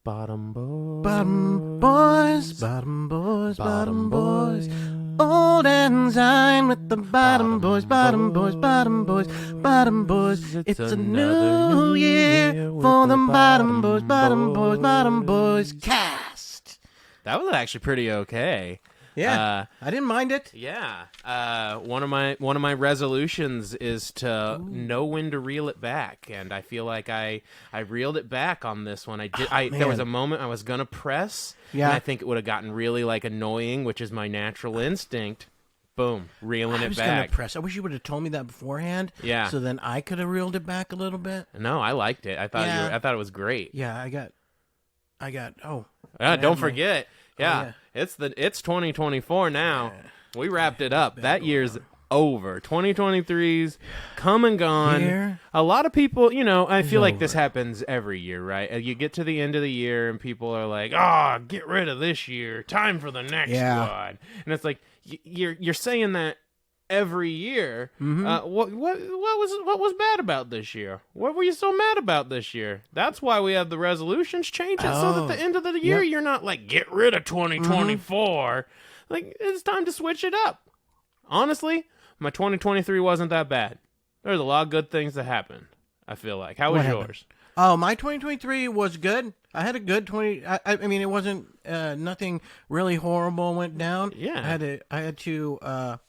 Bottom boys. Bottom boys, bottom boys, bottom boys. Old Ensign with the bottom boys, bottom boys, bottom boys, bottom boys. It's a new year for the bottom boys, bottom boys, bottom boys cast. That was actually pretty okay. Yeah, I didn't mind it. Yeah. One of my resolutions is to know when to reel it back, and I feel like I reeled it back on this one. I did. There was a moment I was gonna press, and I think it would have gotten really annoying, which is my natural instinct. Boom, reeling it back. I was gonna press. I wish you would have told me that beforehand. Yeah. So then I could have reeled it back a little bit. No, I liked it. I thought I thought it was great. Yeah, I got. Oh. Don't forget. Yeah. Oh, yeah. It's 2024 now. Yeah. We wrapped it up. That year's over. 2023's come and gone. Year a lot of people, I feel like this happens every year, right? You get to the end of the year and people are like, get rid of this year. Time for the next one. And it's like, you're saying that every year. Mm-hmm. What was bad about this year? What were you so mad about this year? That's why we have the resolutions. Change it so that the end of the year you're not like, get rid of 2024. Like, it's time to switch it up. Honestly, my 2023 wasn't that bad. There's a lot of good things that happened, I feel like. How was yours? Oh, my 2023 was good. I had a good 20. I mean, it wasn't nothing really horrible went down. Yeah, I had to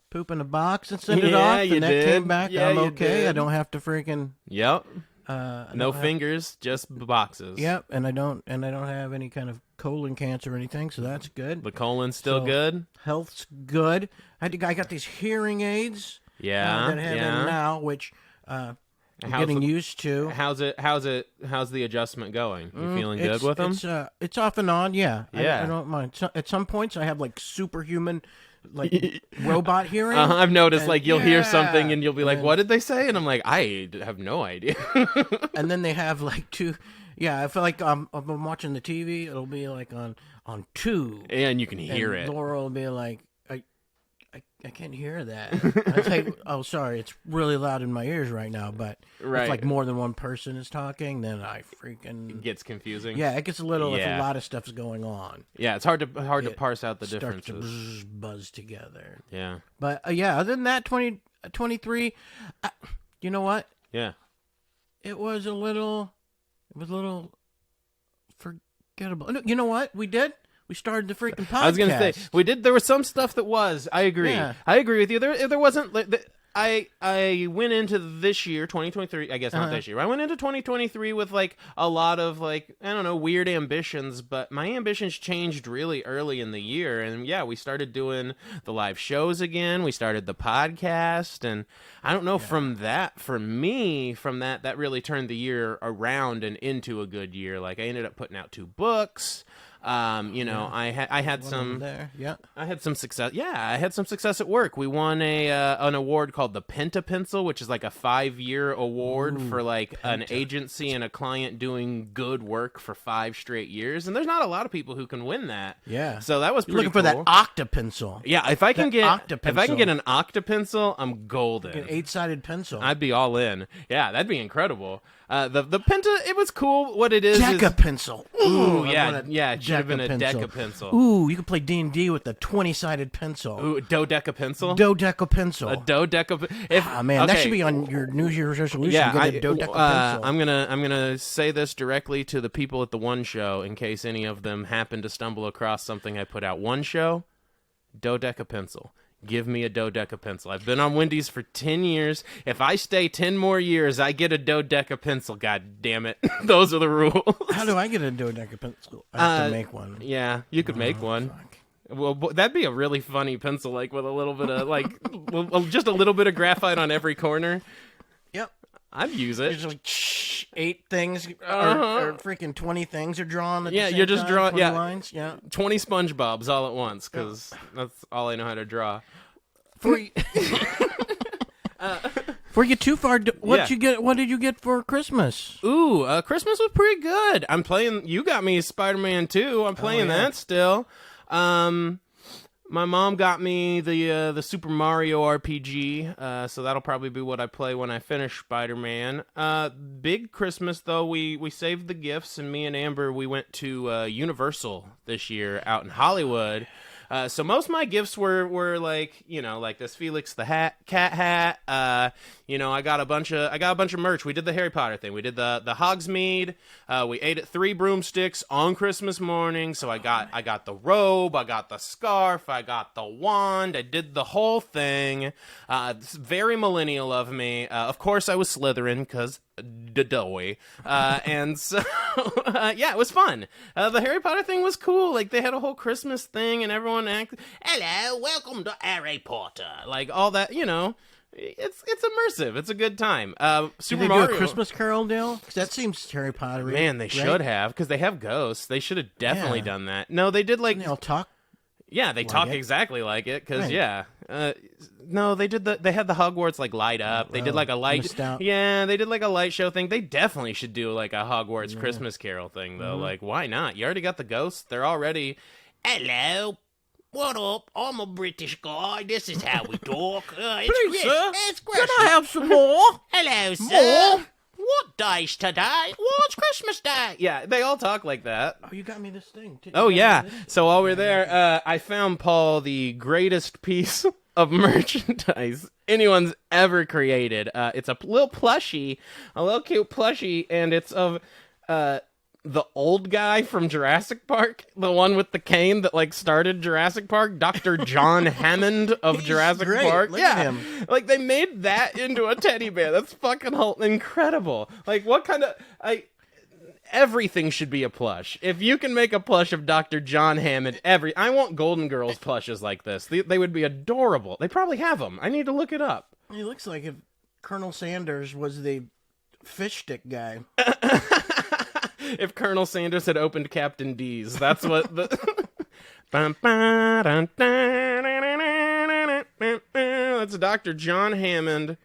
poop in a box and send it off, and that came back. Yeah, I'm okay. Did. I don't have to freaking. Yep. No fingers, just boxes. Yep, and I don't have any kind of colon cancer or anything, so that's good. The colon's still good. Health's good. I got these hearing aids. Yeah, that I have in now, which I'm getting used to. How's the adjustment going? You feeling good with them? It's off and on. Yeah. Yeah. I don't mind. So, at some points, I have like superhuman. Like robot hearing. I've noticed you'll hear something and you'll be like, what did they say? And I'm like, I have no idea. And then they have two. Yeah, I feel like I'm watching the TV. It'll be like on 2. And you can hear it. Laura will be like, I can't hear that. And I say, oh, sorry, it's really loud in my ears right now. But if like more than one person is talking, then I freaking it gets confusing. Yeah, it gets a little if a lot of stuff's going on. Yeah, it's hard to parse out the differences. Starts to buzz together. Yeah, but other than that, 2023, you know what? Yeah, it was a little forgettable. No, you know what we did? We started the freaking podcast. I was going to say, we did. There was some stuff that was. I agree. Yeah. I agree with you. There wasn't. I went into this year, 2023. I guess not this year. I went into 2023 with a lot of I don't know, weird ambitions. But my ambitions changed really early in the year, and we started doing the live shows again. We started the podcast, and I don't know from that really turned the year around and into a good year. I ended up putting out 2 books. I had some there. Yeah. I had some success. Yeah, I had some success at work. We won an award called the Penta Pencil, which is a 5-year award for an agency and a client doing good work for 5 straight years. And there's not a lot of people who can win that. Yeah. So that was pretty looking for cool. that octa pencil. Yeah, if I can get an octa pencil, I'm golden. An 8-sided pencil. I'd be all in. Yeah, that'd be incredible. The Penta, it was cool. What it is Deca pencil. Ooh, yeah. It should have been a Deca pencil. Ooh, you could play D&D with the 20-sided pencil. Ooh, dodeca pencil. Dodeca pencil. A dodeca. Man, that should be on your New Year's resolution. Yeah, get a dodeca pencil. I'm gonna say this directly to the people at the One Show in case any of them happen to stumble across something I put out. One Show, dodeca pencil. Give me a dodeca pencil. I've been on Wendy's for 10 years. If I stay 10 more years, I get a dodeca pencil. God damn it. Those are the rules. How do I get a dodeca pencil? I have to make one. Yeah, you could make one. Fuck. Well, that'd be a really funny pencil, with a little bit of, just a little bit of graphite on every corner. Yep. I'd use it. There's 8 things, or freaking 20 things are drawn at the same you're just time, drawing, lines. Yeah. 20 SpongeBobs all at once, because that's all I know how to draw. Before you get too far, what did you get for Christmas? Ooh, Christmas was pretty good. I'm playing. You got me Spider-Man 2. I'm playing that still. My mom got me the Super Mario RPG, so that'll probably be what I play when I finish Spider-Man. Big Christmas, though, we saved the gifts, and me and Amber, we went to Universal this year out in Hollywood. So most of my gifts were like, like this Felix the cat hat. I got a bunch of merch. We did the Harry Potter thing. We did the Hogsmeade. We ate at 3 Broomsticks on Christmas morning. So I got the robe. I got the scarf. I got the wand. I did the whole thing. It's very millennial of me. Of course, I was Slytherin because doy. And so, yeah, it was fun. The Harry Potter thing was cool. Like, they had a whole Christmas thing, and everyone acted, hello, welcome to Harry Potter. Like, all that, it's immersive. It's a good time. Super Mario. Do a Christmas Carol deal? 'Cause that seems Harry Potter. Man, they should have, because they have ghosts. They should have definitely done that. No, they did like. They all talk. Yeah, they talk exactly like it. Because no, they did They had the Hogwarts like light up. They did like a light. Yeah, they did like a light show thing. They definitely should do like a Hogwarts Christmas Carol thing though. Like, why not? You already got the ghosts. They're already. Hello. What up? I'm a British guy. This is how we talk. Please, sir. Can I have some more? Hello, sir. More? What day's today? Well, it's Christmas Day. Yeah, they all talk like that. Oh, you got me this thing. Oh, yeah. So while we're there, I found Paul the greatest piece of merchandise anyone's ever created. It's a little plushie, a little cute plushie, and it's of... the old guy from Jurassic Park, the one with the cane that like started Jurassic Park, Dr. John Hammond of Jurassic Park. Look at him. Like they made that into a teddy bear. That's fucking incredible. Like what kind of everything should be a plush. If you can make a plush of Dr. John Hammond, I want Golden Girls plushes like this. They would be adorable. They probably have them. I need to look it up. He looks like if Colonel Sanders was the fish stick guy. If Colonel Sanders had opened Captain D's, that's what the... That's Dr. John Hammond.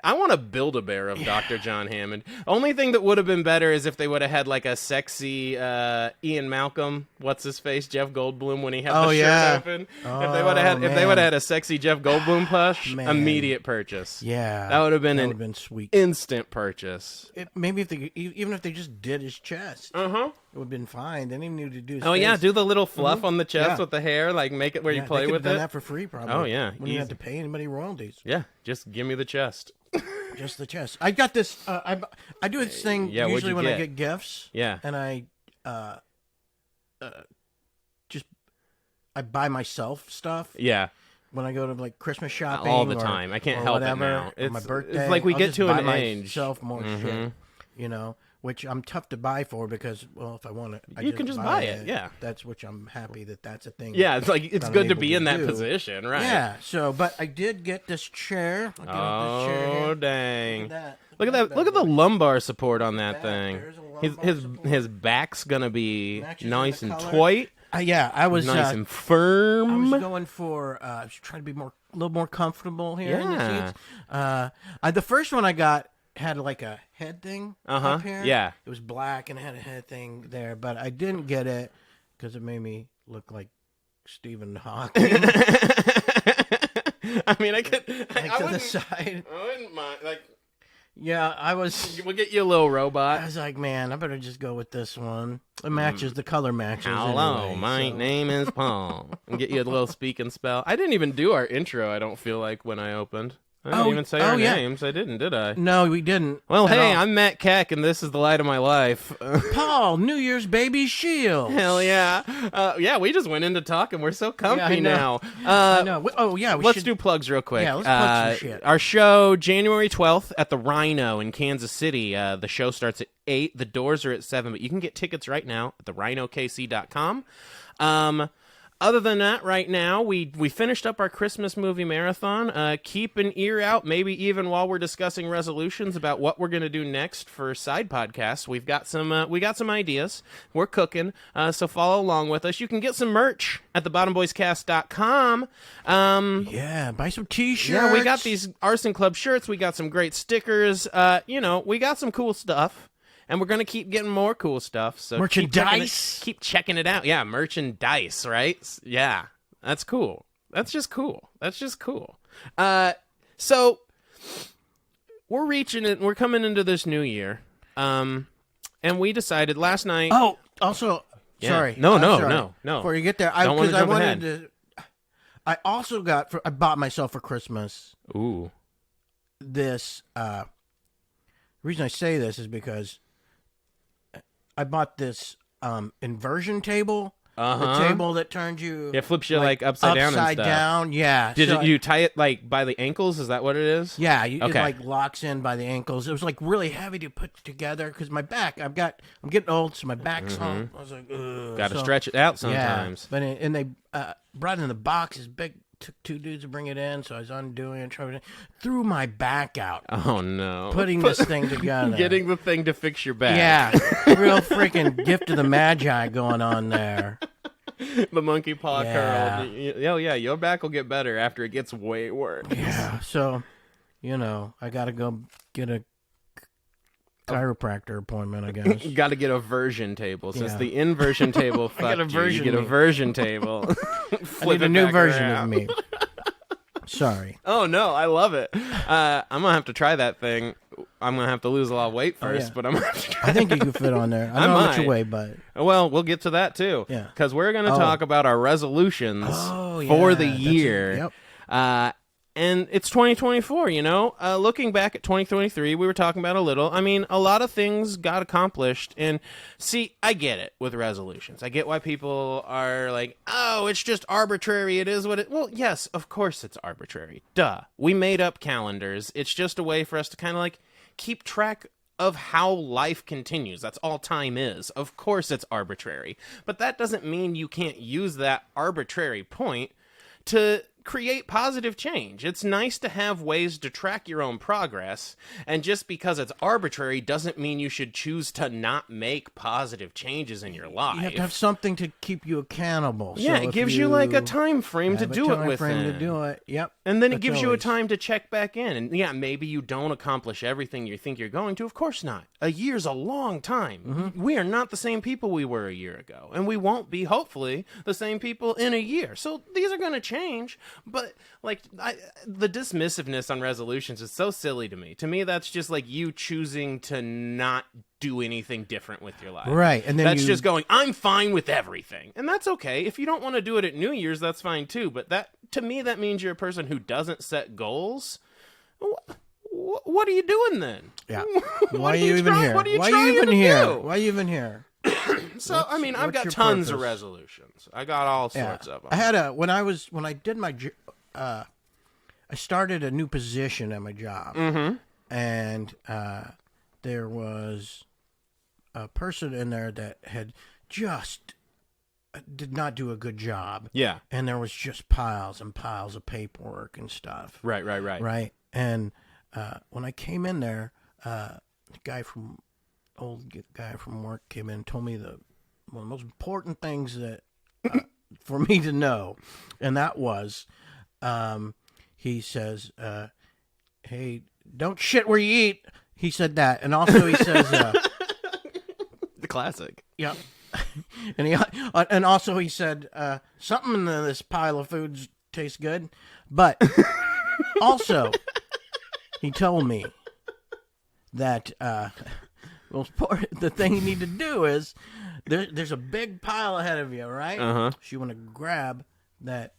I want to build a bear of Dr. John Hammond. Only thing that would have been better is if they would have had like a sexy Ian Malcolm, what's his face, Jeff Goldblum when he had the shirt open. If they would have had a sexy Jeff Goldblum plush, immediate purchase. Yeah, that would have been sweet, instant purchase. Maybe even if they just did his chest, it would have been fine. They didn't even need to do his face. Yeah, do the little fluff on the chest with the hair, like make it where you play with it. Done that for free, probably. Oh yeah, when you had to pay anybody royalties. Yeah, just give me the chest. Just the chest. I got this. I do this thing usually when I get gifts. Yeah, and I buy myself stuff. Yeah. When I go to like Christmas shopping all the time, I can't help it now. It's my birthday. It's like we get to an age. Myself more shit, which I'm tough to buy for because, well, if I want it, you can just buy it. Yeah, that's which I'm happy that's a thing. Yeah, it's like it's good to be in that position, right? Yeah. So, but I did get this chair. Oh dang! Look at that! Look at the lumbar support on that thing. His back's gonna be nice and tight. I was nice and firm. I was going for trying to be a little more comfortable here in the seats. The first one I got had like a head thing up here. Yeah, it was black and it had a head thing there, but I didn't get it because it made me look like Stephen Hawking. I mean, I could to the side. I wouldn't mind. Like, yeah, I was. We'll get you a little robot. I was like, man, I better just go with this one. It matches the color matches. Hello, anyway, my name is Paul. And get you a little speak and spell. I didn't even do our intro. I don't feel like when I opened. I didn't even say our names. I didn't, did I? No, we didn't. Well, hey, I'm Matt Keck, and this is the light of my life. Paul, New Year's baby shield. Hell yeah. Yeah, we just went into talking. We're so comfy now. I know. Let's do plugs real quick. Yeah, let's plug some shit. Our show, January 12th at the Rhino in Kansas City. The show starts at 8. The doors are at 7, but you can get tickets right now at therhinokc.com. Other than that, right now, we finished up our Christmas movie marathon. Keep an ear out, maybe even while we're discussing resolutions about what we're going to do next for side podcasts. We got some ideas. We're cooking, so follow along with us. You can get some merch at thebottomboyscast.com. Buy some T-shirts. Yeah, we got these Arson Club shirts. We got some great stickers. We got some cool stuff. And we're going to keep getting more cool stuff. So merchandise. Keep checking it out. Yeah, merchandise, right? Yeah. That's cool. That's just cool. So we're reaching it. We're coming into this new year. And we decided last night. Oh, also, sorry. No. Before you get there, I also I bought myself for Christmas. Ooh. This. The reason I say this is because I bought this inversion table. The table that turns you... Yeah, flips you like upside down and stuff. Upside down, yeah. Did you tie it like by the ankles? Is that what it is? Yeah, it like locks in by the ankles. It was like really heavy to put together because my back, I'm getting old, so my back's on. I was like, ugh. Got to stretch it out sometimes. Yeah, and they brought it in the box, this big... Took 2 dudes to bring it in, so I was undoing it, threw my back out. Oh, no. Putting this thing together. Getting the thing to fix your back. Yeah. Real freaking gift of the Magi going on there. The monkey paw curl. Oh, yeah, your back will get better after it gets way worse. Yeah, so, I got to go get a chiropractor appointment, I guess. You got to get a version table. Since the inversion table fucked you get a version table. I need a new version of me. Sorry. Oh, no, I love it. I'm going to have to try that thing. I'm going to have to lose a lot of weight first, but I'm going to have to try I think you could fit on there. I don't know what you weigh, but... Well, we'll get to that, too. Yeah. Because we're going to talk about our resolutions for the year. And it's 2024, looking back at 2023, we were talking about a lot of things got accomplished. And see, I get it with resolutions. I get why people are like, oh, it's just arbitrary. It is what it... Well, yes, of course it's arbitrary. Duh. We made up calendars. It's just a way for us to kind of keep track of how life continues. That's all time is. Of course it's arbitrary. But that doesn't mean you can't use that arbitrary point to create positive change. It's nice to have ways to track your own progress, and just because it's arbitrary doesn't mean you should choose to not make positive changes in your life. You have to have something to keep you accountable. Yeah, it gives you a time frame to do it within. Yep. And then it gives you a time to check back in. And yeah, maybe you don't accomplish everything you think you're going to. Of course not. A year's a long time. Mm-hmm. We are not the same people we were a year ago, and we won't be, hopefully, the same people in a year. So these are going to change. But the dismissiveness on resolutions is so silly to me. To me, that's just you choosing to not do anything different with your life. Right. And then that's just going, I'm fine with everything. And that's okay. If you don't want to do it at New Year's, that's fine too. But to me, that means you're a person who doesn't set goals. What are you doing then? Yeah. Why are you even here? Why are you even here? Why are you even here? So, I've got tons of resolutions. I got all sorts of them. I had when I did my, I started a new position at my job, and there was a person in there that had just did not do a good job. Yeah, and there was just piles and piles of paperwork and stuff. Right. And when I came in there, the old guy from work came in and told me one of the most important things that for me to know, and that was, he says, hey, don't shit where you eat. He said that. And also he says... the classic. Yeah. And also he said, something in this pile of foods tastes good. But also, he told me that the thing you need to do is there's a big pile ahead of you, right? Uh-huh. So you want to grab that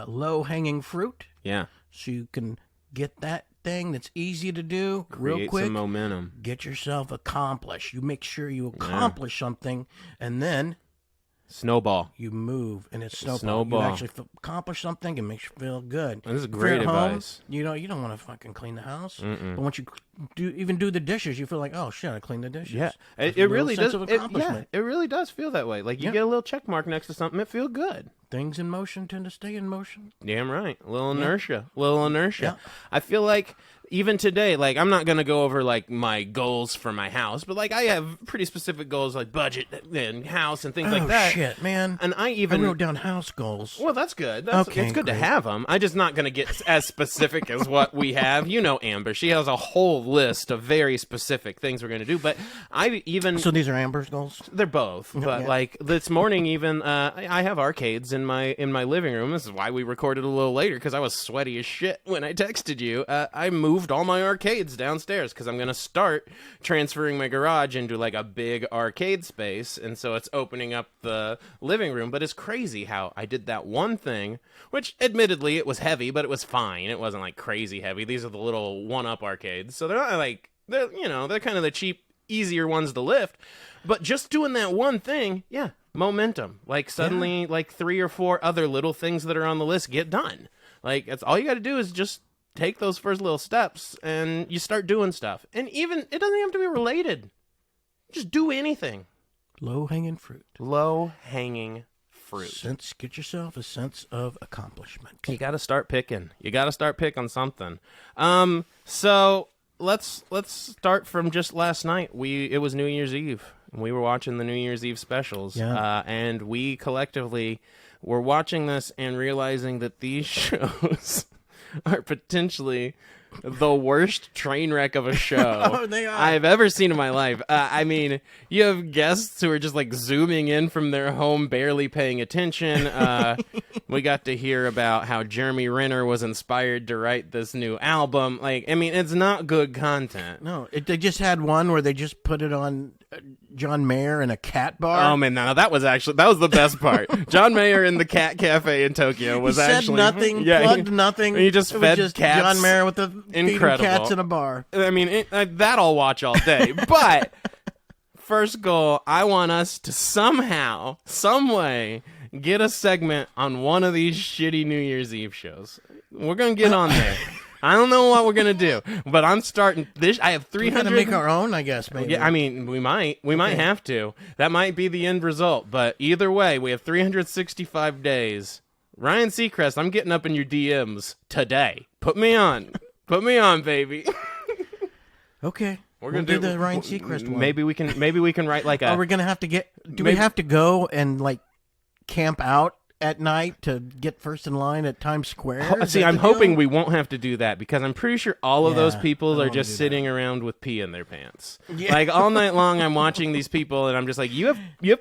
low-hanging fruit. Yeah. So you can get that thing that's easy to do real quick. Create some momentum. Get yourself accomplished. You make sure you accomplish something, and then snowball. You move, and it's snowball. You actually accomplish something and makes you feel good. This is great advice. You don't want to fucking clean the house, but once you do the dishes, you feel like, oh shit, I cleaned the dishes. Yeah, it really does. It really does feel that way. Like you get a little check mark next to something, it feels good. Things in motion tend to stay in motion. Damn right. A little inertia. Yeah. I feel like even today, like, I'm not going to go over, like, my goals for my house, but, like, I have pretty specific goals, like budget and house and things like that. Oh, shit, man. And I wrote down house goals. Well, that's good. Okay, it's good great. to have them. I'm just not going to get as specific as what we have. You know Amber. She has a whole list of very specific things we're going to do, but I even... So these are Amber's goals? They're both, but Yeah. like this morning even, I have arcades in my living room. This is why we recorded a little later, because I was sweaty as shit when I texted you. I moved all my arcades downstairs because I'm going to start transferring my garage into like a big arcade space, and so it's opening up the living room. But it's crazy how I did that one thing, which admittedly it was heavy, but it was fine. It wasn't like crazy heavy. These are the little one-up arcades, so they're not like, they're kind of the cheap, easier ones to lift. But just doing that one thing, yeah, momentum. Like suddenly, like 3 or 4 other little things that are on the list get done. Like that's all you got to do is just take those first little steps, and you start doing stuff. And even it doesn't have to be related. Just do anything. Low-hanging fruit. Low-hanging fruit. Get yourself a sense of accomplishment. You got to start picking. You got to start picking something. So let's start from just last night. It was New Year's Eve. We were watching the New Year's Eve specials, and we collectively were watching this and realizing that these shows are potentially the worst train wreck of a show They are. I've ever seen in my life. I mean, you have guests who are just like zooming in from their home, barely paying attention. We got to hear about how Jeremy Renner was inspired to write this new album. Like, I mean, it's not good content. No, they just had one where they just put it on John Mayer in a cat bar. Oh man, no, that was the best part. John Mayer in the cat cafe in Tokyo was he said actually nothing, plugged nothing. He just it fed was just cats. John Mayer with the Incredible. feeding cats in a bar. I mean, that I'll watch all day. But first goal, I want us to somehow, some way, get a segment on one of these shitty New Year's Eve shows. We're gonna get on there. I don't know what we're gonna do, but I'm starting this. I have 300. We're gonna make our own, I guess. Maybe. Yeah, I mean, we might have to. That might be the end result. But either way, we have 365 days. Ryan Seacrest, I'm getting up in your DMs today. Put me on, baby. Okay. We're We'll gonna do the Ryan Seacrest one. Maybe we can write like a. Are we gonna have to get? Do we have to go and like camp out at night to get first in line at Times Square? See, I'm hoping we won't have to do that, because I'm pretty sure all of those Yeah, people I are don't just wanna do sitting around with pee in their pants. Yeah. Like all night long, I'm watching these people, and I'm just like, you have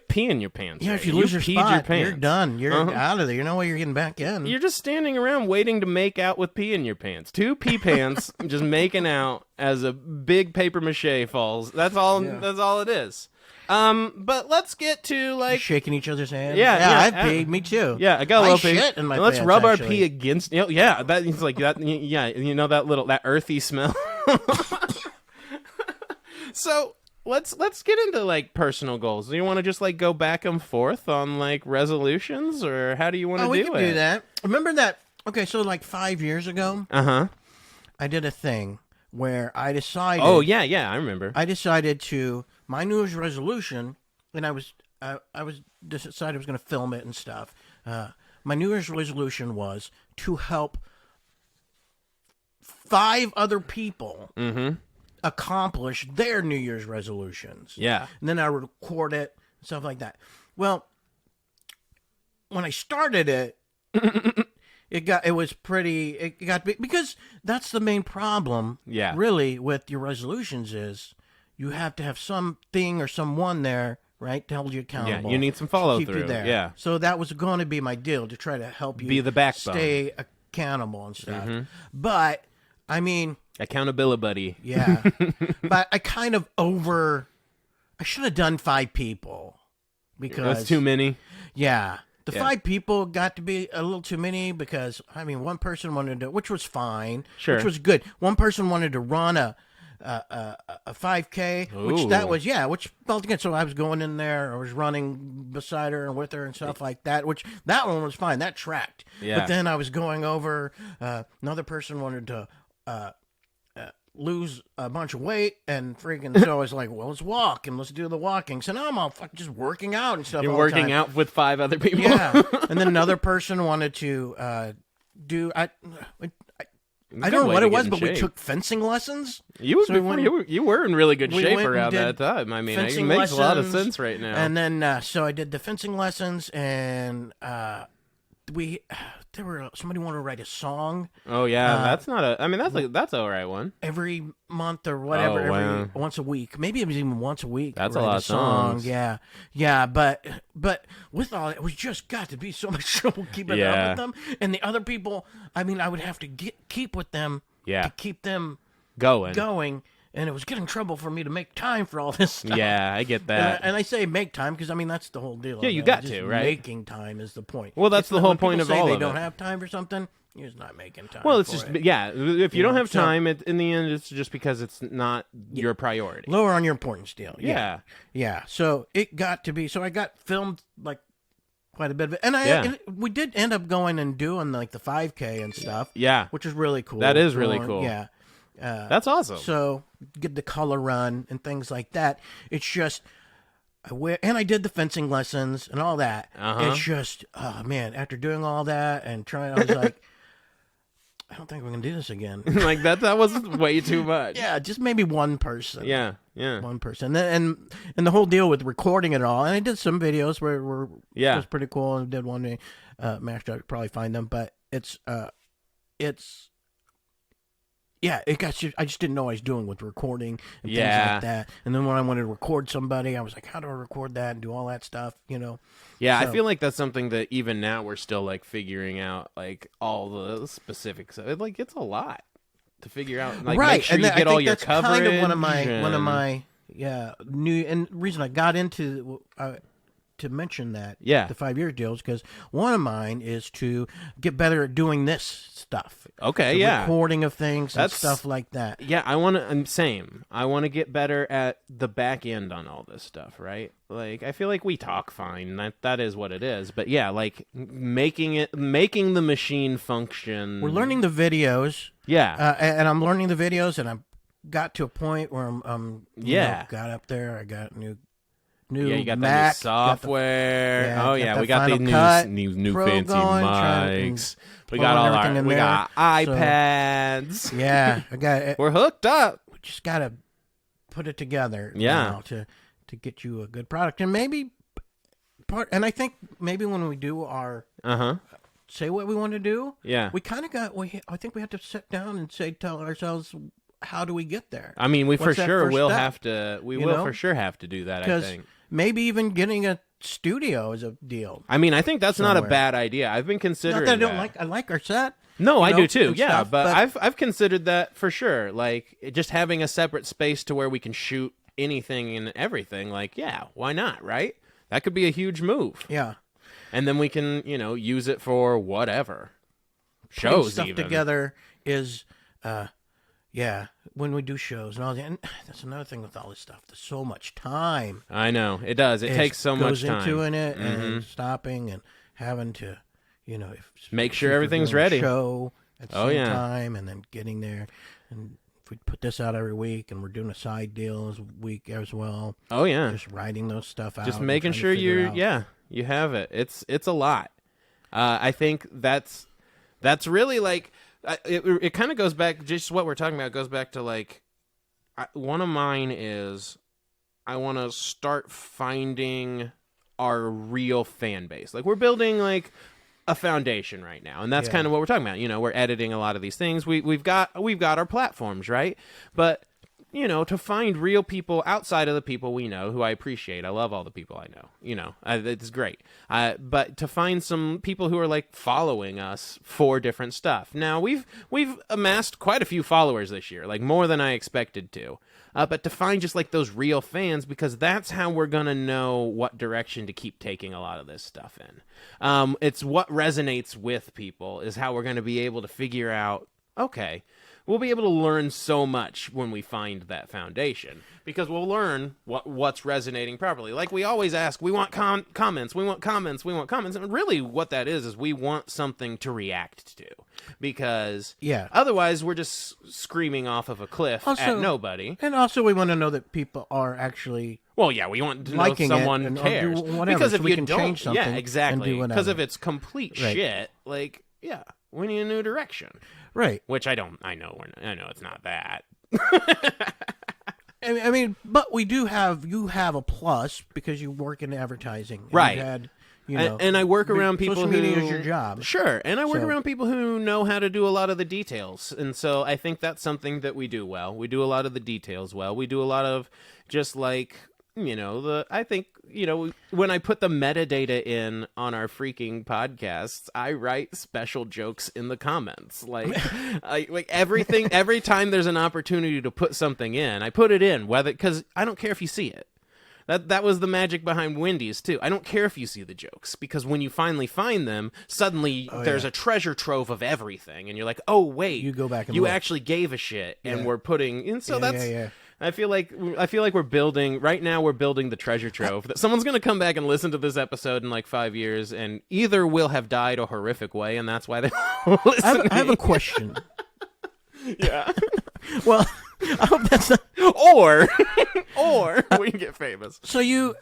pee in your pants. Yeah, right? if you lose your peed spot, your pants. you're done. You're out of there. You know why you're getting back in. You're just standing around waiting to make out with pee in your pants. 2 pee pants, just making out as a big paper mache falls. That's all. Yeah. That's all it is. But let's get to like. shaking each other's hands. Yeah, I've peed. Me too. Yeah, I got a little pee. shit in my Let's pants, rub our actually. pee against. Yeah, that's like that. Yeah, you know that earthy smell. So let's get into like personal goals. Do you want to just like go back and forth on like resolutions, or how do you want to do we it? can do that. Remember that? Okay, so like 5 years ago, I did a thing where I decided. Oh yeah, I remember. I decided to my New Year's resolution, and I decided I was going to film it and stuff. My New Year's resolution was to help 5 other people accomplish their New Year's resolutions. Yeah. And then I would record it and stuff like that. Well, when I started it, it got big, because that's the main problem. Yeah. Really, with your resolutions is you have to have something or someone there, right, to hold you accountable. Yeah, you need some follow keep you through. there. Yeah. So that was going to be my deal, to try to help you Be the backbone. stay accountable and stuff. But I mean, Accountability buddy. yeah. But I kind of I should have done 5 people, because That's too many. yeah. The Yeah. 5 people got to be a little too many, because, I mean, one person wanted to, which was fine, Sure. which was good. One person wanted to run a 5K, which that Ooh. was, which felt good. So I was going in there, I was running beside her and with her and stuff like that, which that one was fine. That tracked. Yeah. But then I was going over, another person wanted to lose a bunch of weight, and freaking, so I was like, well, let's walk, and let's do the walking. So now I'm all just working out and stuff. You're all the working time. out with 5 other people. Yeah, and then another person wanted to I don't know what it was, but we took fencing lessons. You were in really good shape around that time. I mean, it makes a lot of sense right now. And then, so I did the fencing lessons, and somebody wanted to write a song. Oh yeah, that's not a. I mean, that's all right one. Every month or whatever, once a week. Maybe it was even once a week. That's a lot of songs. Yeah. But with all it was just got to be so much trouble keeping up with them, and the other people. I mean, I would have to keep with them. Yeah. To keep them going. And it was getting trouble for me to make time for all this stuff. Yeah, I get that. And I say make time because, I mean, that's the whole deal. Yeah, you got to, right? Making time is the point. Well, that's the whole point of all of it. They don't have time for something, you're just not making time. Well, it's just, if you don't have time, in the end, it's just because it's not your priority. Lower on your importance scale. Yeah. Yeah. So it got to be, so I got filmed like quite a bit of it. And we did end up going and doing like the 5K and stuff. Yeah. Which is really cool. That is really cool. Yeah. That's awesome. So get the color run and things like that. It's just and I did the fencing lessons and all that. It's just, oh man, after doing all that and trying, I was like, I don't think we're gonna do this again. Like that was way too much. Yeah, just maybe one person. Yeah. One person. And the whole deal with recording it all. And I did some videos where it was pretty cool. And did one day, Master, I could probably find them, but it's. Yeah, I just didn't know what I was doing with recording and things like that. And then when I wanted to record somebody, I was like, how do I record that and do all that stuff, Yeah, so, I feel like that's something that even now we're still like figuring out, like all the specifics. Like it's a lot to figure out. Like, right, make sure and you get all your that's coverage. Kind of one of my new and reason I got into. To mention that, the 5-year deals, because one of mine is to get better at doing this stuff. Okay, the recording of things and stuff like that. Yeah, I want to. Same. I want to get better at the back end on all this stuff. Right? Like, I feel like we talk fine. That is what it is. But yeah, like making the machine function. We're learning the videos. Yeah, and I'm learning the videos, and I got to a point where I'm got up there. I got new you got Mac, the new software. We got the new fancy mics. We got all we got iPads. So, I got it. We're hooked up. We just got to put it together. To get you a good product, and maybe and I think maybe when we do our say what we want to do, we kind of I think we have to sit down and tell ourselves, how do we get there? I mean, we for sure will have to. We will for sure have to do that. I think. Maybe even getting a studio is a deal. I mean, I think that's not a bad idea. I've been considering Not that I don't like. I like our set. No, I do too. Yeah, stuff, but I've considered that for sure. Like just having a separate space to where we can shoot anything and everything. Like, why not? Right? That could be a huge move. Yeah. And then we can, use it for whatever. Shows stuff even. Together is when we do shows and all that. And that's another thing with all this stuff. There's so much time. I know. It does. It takes so much time. Goes into it and stopping and having to, make sure everything's ready. Show at the same time and then getting there. And if we put this out every week and we're doing a side deal this week as well. Oh, yeah. Just writing those stuff out. Just making sure you have it. It's a lot. I think that's really like... It kind of goes back, just what we're talking about goes back to like, one of mine is I want to start finding our real fan base. Like we're building like a foundation right now, and that's kind of what we're talking about. We're editing a lot of these things. We've got our platforms, right? But to find real people outside of the people we know, who I appreciate. I love all the people I know. It's great. But to find some people who are like following us for different stuff. Now we've amassed quite a few followers this year, like more than I expected to. But to find just like those real fans, because that's how we're gonna know what direction to keep taking a lot of this stuff in. It's what resonates with people is how we're gonna be able to figure out. Okay. We'll be able to learn so much when we find that foundation, because we'll learn what's resonating properly. Like we always ask, we want comments, we want comments, we want comments. And really what that is we want something to react to, because otherwise we're just screaming off of a cliff at nobody. And also we want to know that people are actually... Well, we want to know someone cares. Because if we you can don't, change something exactly. and do Because if it's complete shit, like, we need a new direction. Right. Which I know it's not that. I mean, but you have a plus because you work in advertising. And right. You had, and I work around people social media is your job. Sure. And I work around people who know how to do a lot of the details. And so I think that's something that we do well. We do a lot of the details well. We do a lot of just like, I think, when I put the metadata in on our freaking podcasts, I write special jokes in the comments. Like, everything, every time there's an opportunity to put something in, I put it in, because I don't care if you see it. That was the magic behind Wendy's, too. I don't care if you see the jokes, because when you finally find them, suddenly there's a treasure trove of everything, and you're like, oh, wait. You go back and you look. actually gave a shit, and we're putting... And so that's... Yeah. I feel like we're building... Right now, we're building the treasure trove. That someone's going to come back and listen to this episode in like 5 years, and either will have died a horrific way, and that's why they listen. I have a question. Yeah. Well... I hope that's not... or we can get famous. So you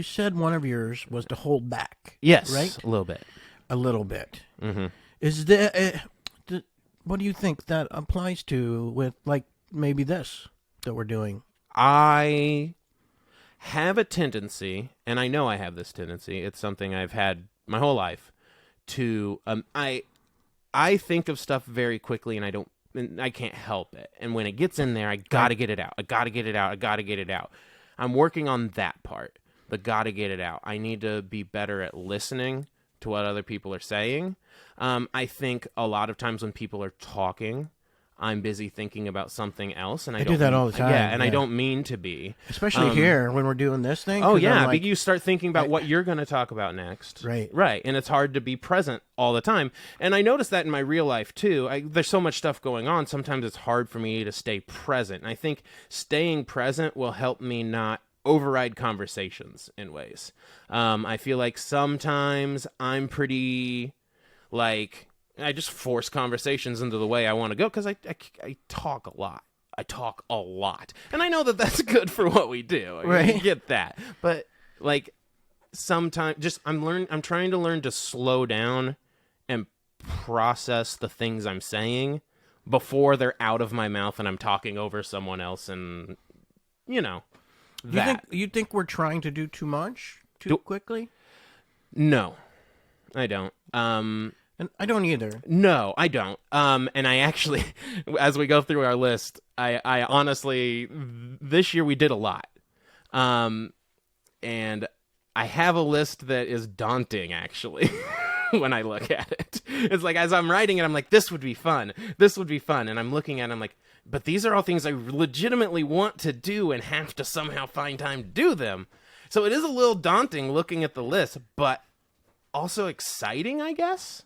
said one of yours was to hold back. Yes, right? A little bit. A little bit. Mm-hmm. Is there? What do you think that applies to with like maybe this that we're doing? I have a tendency, and I know I have this tendency. It's something I've had my whole life. To I think of stuff very quickly, and I can't help it. And when it gets in there, I gotta get it out. I gotta get it out. I'm working on that part. The gotta get it out. I need to be better at listening to what other people are saying. I think a lot of times when people are talking, I'm busy thinking about something else, and I do that all the time. Yeah, and I don't mean to be. Especially here when we're doing this thing. Oh yeah, like, you start thinking about what you're going to talk about next. Right, and it's hard to be present all the time. And I notice that in my real life too. There's so much stuff going on. Sometimes it's hard for me to stay present. And I think staying present will help me not override conversations in ways. I feel like sometimes I'm pretty like. I just force conversations into the way I want to go because I talk a lot. And I know that that's good for what we do. I get that. But like sometimes I'm trying to learn to slow down and process the things I'm saying before they're out of my mouth and I'm talking over someone else and that. You think we're trying to do too much too quickly? No. I don't. And I don't either. No, I don't. And I actually, as we go through our list, I honestly, this year we did a lot. And I have a list that is daunting, actually, when I look at it. It's like, as I'm writing it, I'm like, this would be fun. And I'm looking at it, I'm like, but these are all things I legitimately want to do and have to somehow find time to do them. So it is a little daunting looking at the list, but also exciting, I guess.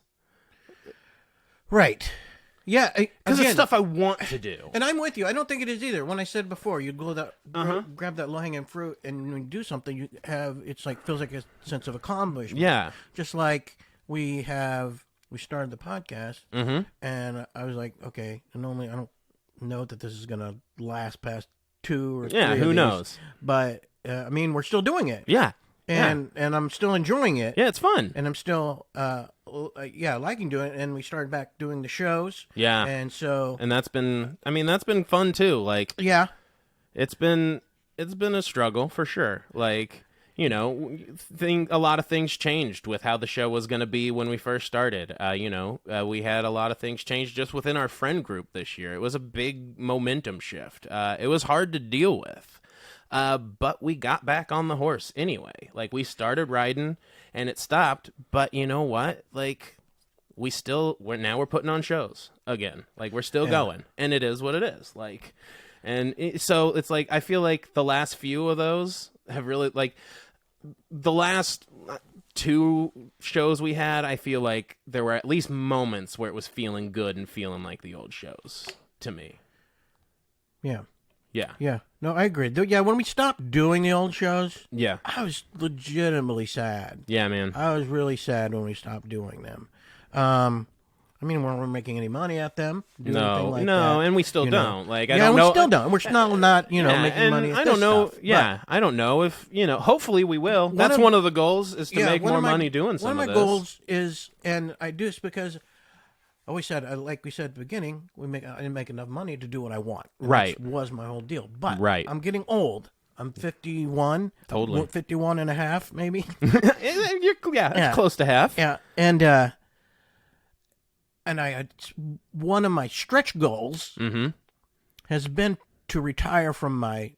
Right. Yeah. Because it's stuff I want to do. And I'm with you. I don't think it is either. When I said before, you go grab that low-hanging fruit, and when you do something, feels like a sense of accomplishment. Yeah. Just like we started the podcast, and I was like, okay, normally I don't know that this is going to last past 2 or 3 Yeah, who knows? But, I mean, we're still doing it. Yeah. And I'm still enjoying it. Yeah, it's fun. And I'm still, liking doing it. And we started back doing the shows. Yeah. And so. And that's been fun too. Like. Yeah. It's been a struggle for sure. Like, a lot of things changed with how the show was going to be when we first started. We had a lot of things change just within our friend group this year. It was a big momentum shift. It was hard to deal with. But we got back on the horse anyway. Like, we started riding and it stopped, but you know what? Like, we're putting on shows again. Like, we're still going, and it is what it is. Like, so it's like, I feel like the last few of those have really, like, the last 2 shows we had, I feel like there were at least moments where it was feeling good and feeling like the old shows to me. Yeah. Yeah. Yeah. No, I agree. Yeah, when we stopped doing the old shows, yeah, I was legitimately sad. Yeah, man. I was really sad when we stopped doing them. I mean, we weren't making any money at them. No, that, and we still don't. Like, I don't know. We still don't. We're still not, making money at I don't know. Stuff, I don't know if, hopefully we will. That's one of the goals is to make more money doing some of this. One of my goals is, and I do this because always said, like we said at the beginning, I didn't make enough money to do what I want. And Right. that was my whole deal. But Right. I'm getting old. I'm 51. Totally. 51 and a half, maybe. It's close to half. Yeah. And one of my stretch goals has been to retire from my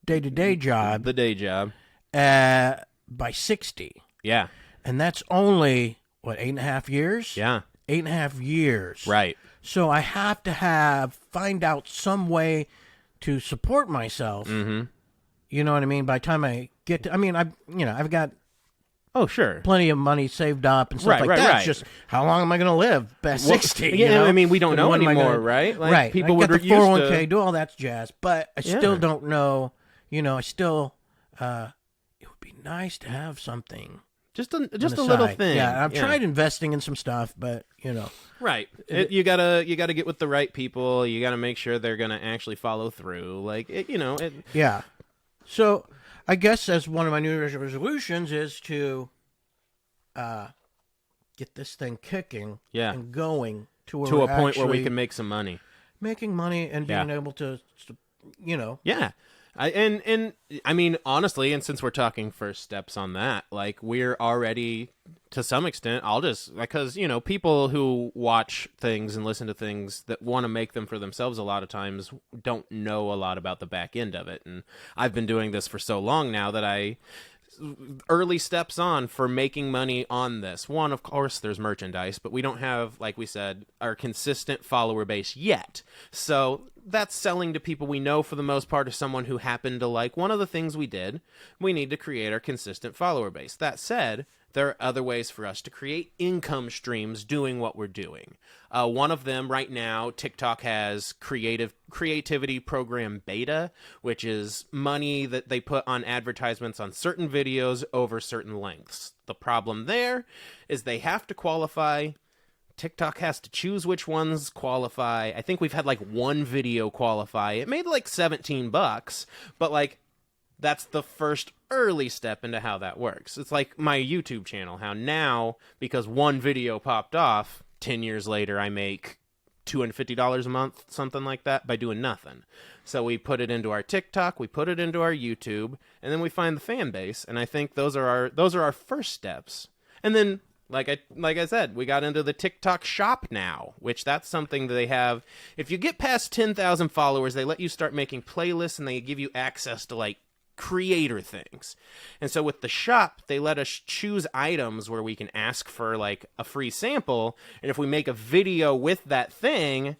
day-to-day job. The day job. By 60. Yeah. And that's only, 8.5 years? Yeah. 8.5 years. Right. So I have to find out some way to support myself. Mm-hmm. You know what I mean? By the time I get to, I've got sure, plenty of money saved up and stuff like that. Right. It's just, how long am I going to live? Past 60. Yeah, you know? I mean, we don't know When am I anymore, gonna- right? Like, right. People I would got the used 401k, to... do all that jazz, but I still don't know. I still, it would be nice to have something. Just a little thing. Yeah, I've tried investing in some stuff, but right. You gotta get with the right people. You gotta make sure they're gonna actually follow through. Yeah. So I guess as one of my New Year's resolutions is to get this thing kicking and going to a point where we can make some money, making money and being able to, Yeah. I mean, honestly, and since we're talking first steps on that, like, we're already, to some extent, because, people who watch things and listen to things that want to make them for themselves a lot of times don't know a lot about the back end of it. And I've been doing this for so long now that early steps on for making money on this. One, of course, there's merchandise, but we don't have, like we said, our consistent follower base yet. So that's selling to people we know for the most part, or someone who happened to like one of the things we did. We need to create our consistent follower base. That said, there are other ways for us to create income streams doing what we're doing. One of them right now, TikTok has creativity program beta, which is money that they put on advertisements on certain videos over certain lengths. The problem there is they have to qualify. TikTok has to choose which ones qualify. I think we've had like one video qualify. It made like $17, but like, that's the first early step into how that works. It's like my YouTube channel, how now, because one video popped off, 10 years later, I make $250 a month, something like that, by doing nothing. So we put it into our TikTok, we put it into our YouTube, and then we find the fan base, and I think those are our first steps. And then, like I said, we got into the TikTok shop now, which that's something that they have. If you get past 10,000 followers, they let you start making playlists, and they give you access to, like, creator things. And so with the shop, they let us choose items where we can ask for like a free sample, and if we make a video with that thing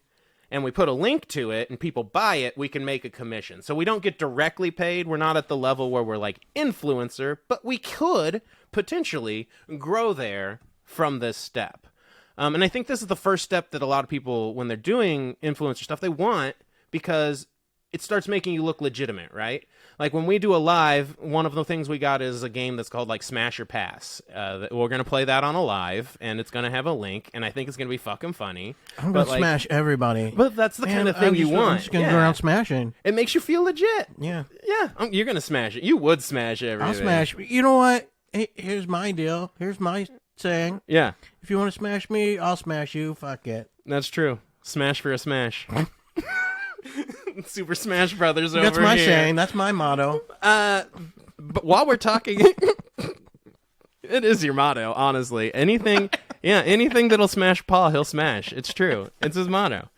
and we put a link to it and people buy it, we can make a commission. So we don't get directly paid. We're not at the level where we're like influencer, but we could potentially grow there from this step. And I think this is the first step that a lot of people, when they're doing influencer stuff, they want, because it starts making you look legitimate, right? Like when we do a live, one of the things we got is a game that's called like Smash or Pass. We're going to play that on a live, and it's going to have a link, and I think it's going to be fucking funny. I'm going to smash everybody. But that's the kind of thing you want. I'm just going to go around smashing. It makes you feel legit. Yeah. Yeah. You're going to smash it. You would smash everything. I'll smash. You know what? Here's my deal. Here's my saying. Yeah. If you want to smash me, I'll smash you. Fuck it. That's true. Smash for a smash. Super Smash Brothers over here. That's my saying. That's my motto. But while we're talking, it is your motto, honestly. Anything that'll smash Paul, he'll smash. It's true. It's his motto.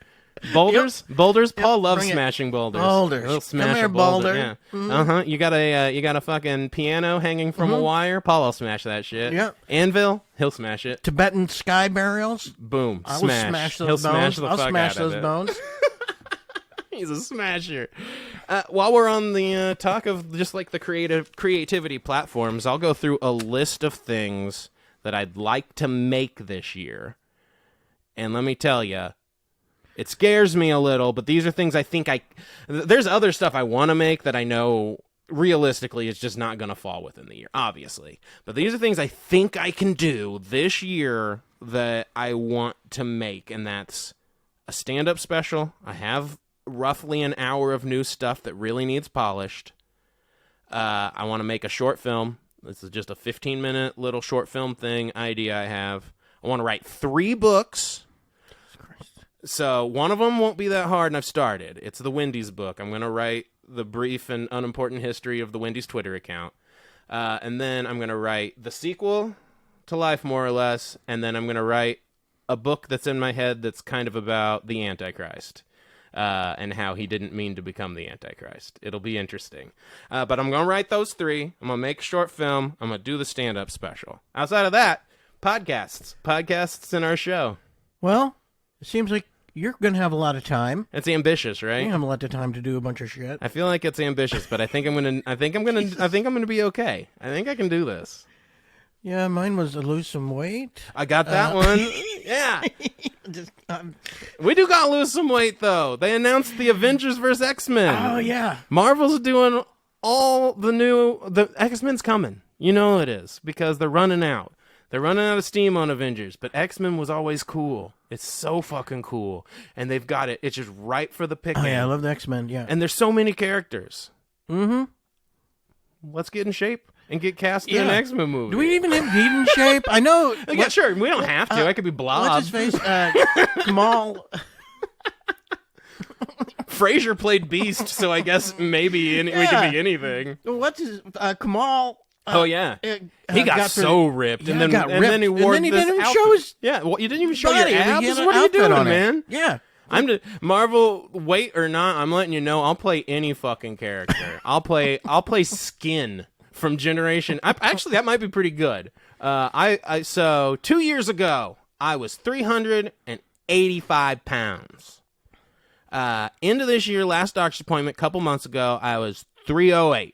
Boulders, Paul loves smashing boulders. He'll smash Come here, a boulder. boulder. Yeah. Mm-hmm. You got a fucking piano hanging from a wire. Paul will smash that shit. Yeah. Anvil, he'll smash it. Tibetan sky burials. Boom. I will smash those bones. I'll smash those bones. He's a smasher. While we're on the talk of just like the creativity platforms, I'll go through a list of things that I'd like to make this year. And let me tell you, it scares me a little, but these are things I think there's other stuff I want to make that I know realistically is just not going to fall within the year, obviously. But these are things I think I can do this year that I want to make, and that's a stand-up special. I have roughly an hour of new stuff that really needs polished. I want to make a short film. This is just a 15-minute little short film thing idea I have. I want to write 3 books So one of them won't be that hard, and I've started. It's the Wendy's book. I'm going to write the brief and unimportant history of the Wendy's Twitter account. And then I'm going to write the sequel to Life, more or less, and then I'm going to write a book that's in my head that's kind of about the Antichrist and how he didn't mean to become the Antichrist. It'll be interesting. But I'm going to write those 3. I'm going to make a short film. I'm going to do the stand-up special. Outside of that, podcasts in our show. Well, it seems like you're going to have a lot of time. It's ambitious, right? You have a lot of time to do a bunch of shit. I feel like it's ambitious, but I think I'm going to be okay. I think I can do this. Yeah, mine was to lose some weight. I got that one. Yeah. We do got to lose some weight, though. They announced the Avengers vs. X-Men. Oh, yeah. Marvel's doing all the X-Men's coming. You know it is, because they're running out. They're running out of steam on Avengers, but X-Men was always cool. It's so fucking cool. And they've got it. It's just right for the picking. Oh, yeah, I love the X-Men, yeah. And there's so many characters. Mm-hmm. Let's get in shape and get cast in an X-Men movie. Do we even need in shape? I know. Yeah, sure. We don't have to. I could be Blob. What's his face? Kamal. Frazier played Beast, so I guess maybe we could be anything. What's his... Kamal... oh yeah, he got so ripped, and then he wore this didn't even outfit. show his well, you didn't even show body. your abs. He had an What are you outfit doing, on it. man? Yeah, I'm just, Marvel. Weight or not, I'm letting you know. I'll play any fucking character. I'll play Skin from Generation. Actually, that might be pretty good. So 2 years ago, I was 385 pounds. Into this year, last doctor's appointment, a couple months ago, I was 308.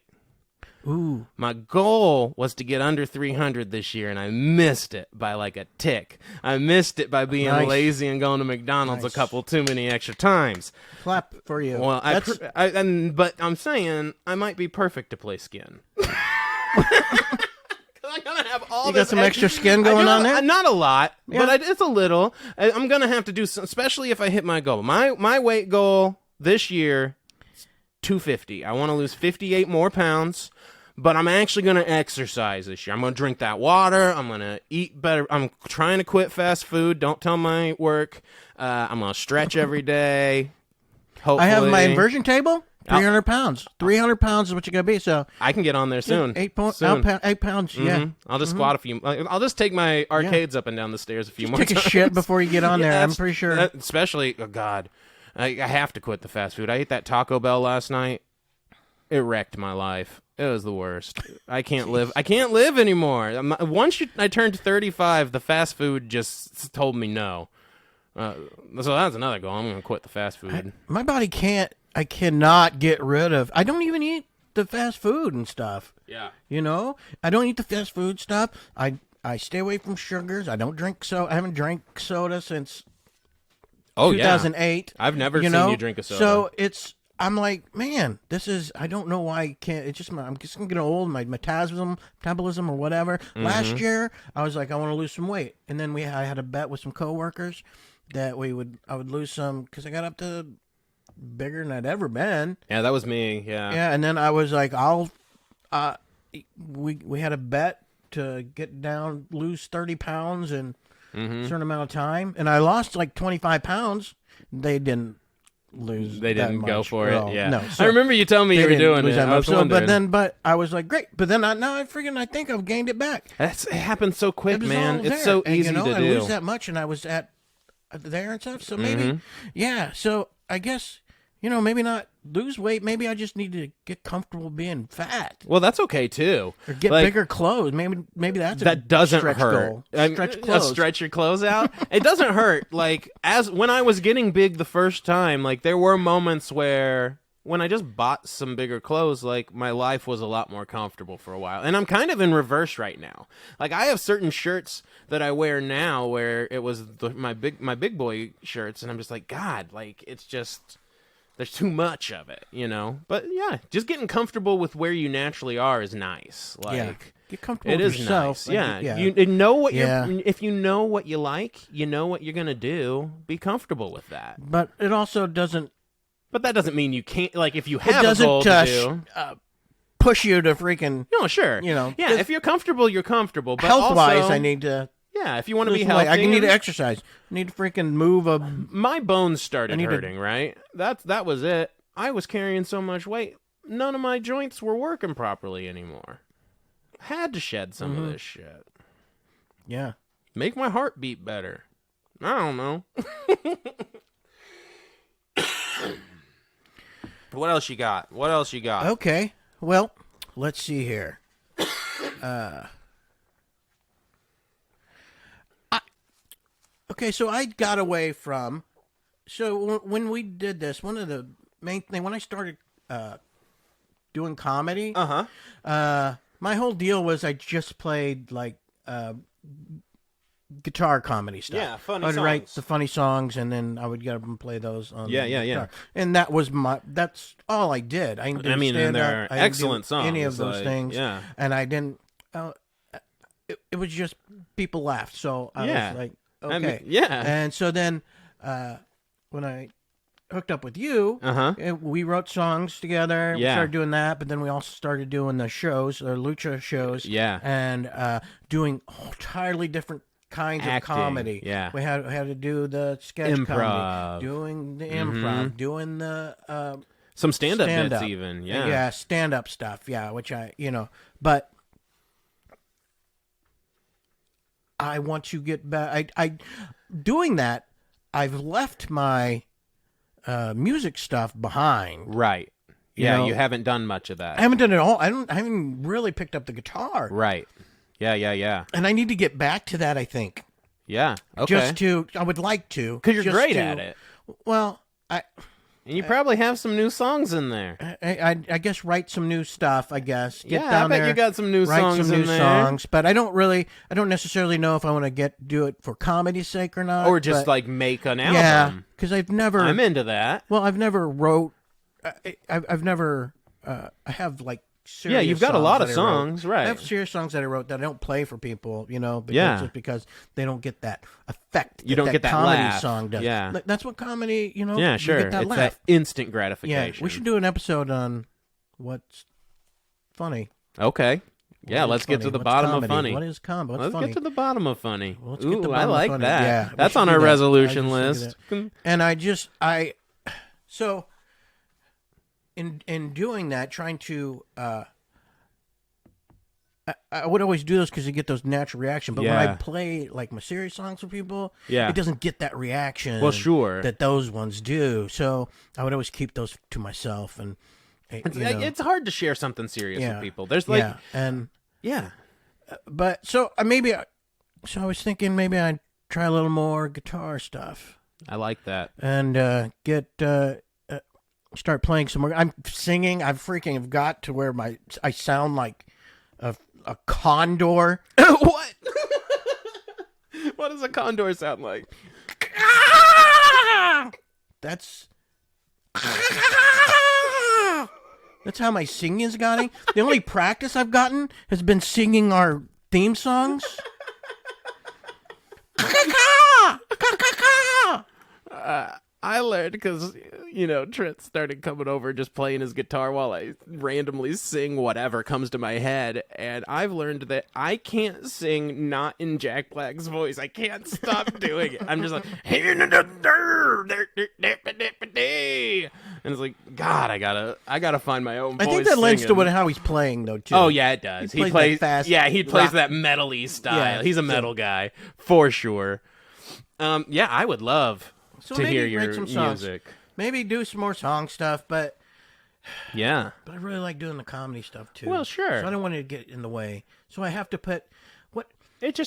Ooh. My goal was to get under 300 this year, and I missed it by like a tick. I missed it by being lazy and going to McDonald's a couple too many extra times. Clap for you. Well, but I'm saying I might be perfect to play Skin. I'm gonna have all. You got some extra skin going on there? Not a lot, but it's a little. I'm gonna have to do some, especially if I hit my goal. My weight goal this year is 250. I want to lose 58 more pounds. But I'm actually going to exercise this year. I'm going to drink that water. I'm going to eat better. I'm trying to quit fast food. Don't tell my work. I'm going to stretch every day. Hopefully. I have my inversion table. 300 pounds. 300 pounds is what you got to be. So I can get on there soon. 8 pounds. Mm-hmm. Yeah. I'll just squat a few. I'll just take my arcades up and down the stairs a few more times. Take a shit before you get on there. I'm pretty sure. Especially, oh God, I have to quit the fast food. I ate that Taco Bell last night. It wrecked my life. It was the worst. I can't live. I can't live anymore. Once I turned 35, the fast food just told me no. So that's another goal. I'm going to quit the fast food. My body can't. I cannot get rid of. I don't even eat the fast food and stuff. Yeah. You know, I don't eat the fast food stuff. I stay away from sugars. I don't drink I haven't drank soda since 2008. I've never seen you drink a soda. So I'm like, man, I don't know why I can't. It's just, I'm just getting old, my metabolism or whatever. Mm-hmm. Last year, I was like, I want to lose some weight. And then I had a bet with some coworkers that I would lose some, because I got up to bigger than I'd ever been. Yeah, that was me, yeah. Yeah, and then I was like, we had a bet to get down, lose 30 pounds in a certain amount of time. And I lost like 25 pounds. They didn't lose. They didn't go for it. Yeah, no. So I remember you telling me you were doing it. I was wondering. But I was like, great. But then I think I've gained it back. It happened so quick, man. It's so easy to do. I lose that much, and I was at there and stuff. So maybe, So I guess maybe not lose weight. Maybe I just need to get comfortable being fat. Well, that's okay too. Or get bigger clothes. Maybe that doesn't stretch hurt. Goal. Stretch clothes. Stretch your clothes out. It doesn't hurt. Like when I was getting big the first time, like there were moments where when I just bought some bigger clothes, like my life was a lot more comfortable for a while. And I'm kind of in reverse right now. Like I have certain shirts that I wear now where it was my big boy shirts, and I'm just like, God, like it's just. There's too much of it, But yeah, just getting comfortable with where you naturally are is nice. Like, get comfortable with yourself. Nice. Yeah, you know what if you know what you like, you know what you're gonna do. Be comfortable with that. But it also doesn't. But that doesn't mean you can't. Like, if you have a goal to do, push you to freaking. No, sure. Yeah, if you're comfortable, you're comfortable. But health-wise, also, I need to. Yeah, if you want to be Lose healthy. weight. I need to exercise. I need to freaking move a... My bones started hurting, right? That was it. I was carrying so much weight, none of my joints were working properly anymore. Had to shed some of this shit. Yeah. Make my heart beat better. I don't know. What else you got? Okay. Well, let's see here. Okay, so I got away from... So when we did this, one of the main thing, when I started doing comedy, my whole deal was I just played, like, guitar comedy stuff. Yeah, funny I'd songs. write the funny songs, and then I would get up and play those on Yeah. guitar. And that was that's all I did. I didn't mean, and they're stand-up. I didn't excellent do songs. any of those things. Yeah. And I didn't... it was just people laughed, so I was like, okay. I mean, yeah. And so then when I hooked up with you, we wrote songs together. We started doing that, but then we also started doing the shows, the lucha shows. Yeah. And doing entirely different kinds of comedy. Yeah. We had to do the sketch Improv. comedy, doing the improv, doing the some stand-up bits stand-up. even. Yeah. Yeah, stand-up stuff. Yeah, which but I want to get back. I doing that, I've left my music stuff behind. Right. You Yeah, know, you haven't done much of that. I haven't done it all. I haven't really picked up the guitar. Right. Yeah. And I need to get back to that, I think. Yeah. Okay. I would like to. Because you're great at it. Well, And you probably have some new songs in there. I guess write some new stuff, I guess. Get Yeah, down I bet there, you got some new write songs some in new there. songs, but I don't necessarily know if I want to do it for comedy's sake or not. Or just, but, like, make an album. yeah, because I've never... I'm into that. Well, I've never wrote... I've never... I have, like, serious Yeah, you've got a lot of that I wrote. songs, right. I have serious songs that I wrote that I don't play for people, because, Yeah. just because they don't get that effect. You don't get that comedy laugh. song does. Yeah. That's what comedy, Yeah, you sure. get that It's laugh. that instant Yeah, gratification. we should do an episode on what's funny. Okay. Yeah, What is let's get funny? to the What's bottom comedy? of funny. What is comedy? What's Let's funny? get to the bottom of funny. Let's Ooh, get to the I bottom of like funny. that. Yeah, we That's should on do our that. resolution I just list. think and so in doing that, trying to I would always do this because you get those natural reaction. But when I play like my serious songs for people, it doesn't get that reaction. Well, sure. That those ones do. So I would always keep those to myself. And It's hard to share something serious with people. There's but so I was thinking maybe I'd try a little more guitar stuff. I like that. And start playing some more. I'm singing. I've got to where I sound like a condor. What? What does a condor sound like? That's how my singing is gotten. The only practice I've gotten has been singing our theme songs. I learned because, Trent started coming over just playing his guitar while I randomly sing whatever comes to my head. And I've learned that I can't sing not in Jack Black's voice. I can't stop doing it. I'm just like, and it's like, God, I gotta find my own voice. I think that lends singing. to how he's playing, though, too. Oh, yeah, it does. He plays that fast he plays rock. that metal-y style. Yeah, He's a metal guy, for sure. I would love to hear your write some songs. music. Maybe do some more song stuff, but Yeah. I really like doing the comedy stuff, too. Well, sure. So I don't want it to get in the way. So I have to put...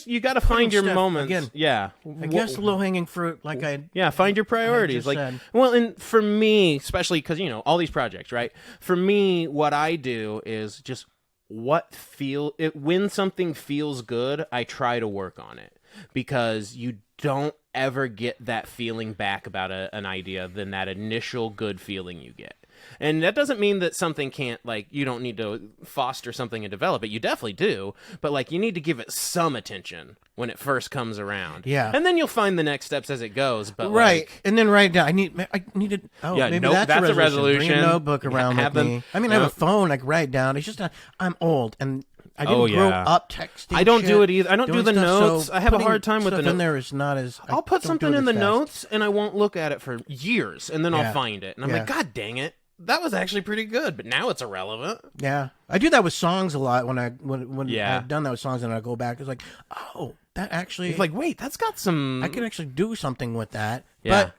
You got to find your stuff, moments. again, Yeah. I guess the low-hanging fruit, like I... Yeah, find your priorities. just said. Well, and for me, especially because, all these projects, right? For me, what I do is just when something feels good, I try to work on it. Because you don't ever get that feeling back about an idea than that initial good feeling you get. And that doesn't mean that something can't, you don't need to foster something and develop it. You definitely do. But, you need to give it some attention when it first comes around. Yeah. And then you'll find the next steps as it goes. But Right. And then write down. I need to... Oh, Yeah, maybe nope, that's a resolution. Bring resolution. a notebook around with me. I mean, I have a phone. I can write it down. It's just... I'm old. And I didn't grow up texting. I don't shit, do it either. I don't do the stuff, notes. So I have a hard time with the notes. In there is not as. I'll put something in the notes and I won't look at it for years, and then I'll find it, and I'm like, God dang it, that was actually pretty good, but now it's irrelevant. Yeah, I do that with songs a lot. When I've done that with songs, and I go back, it's like, oh, that actually. It's like, wait, that's got some. I can actually do something with that. Yeah. But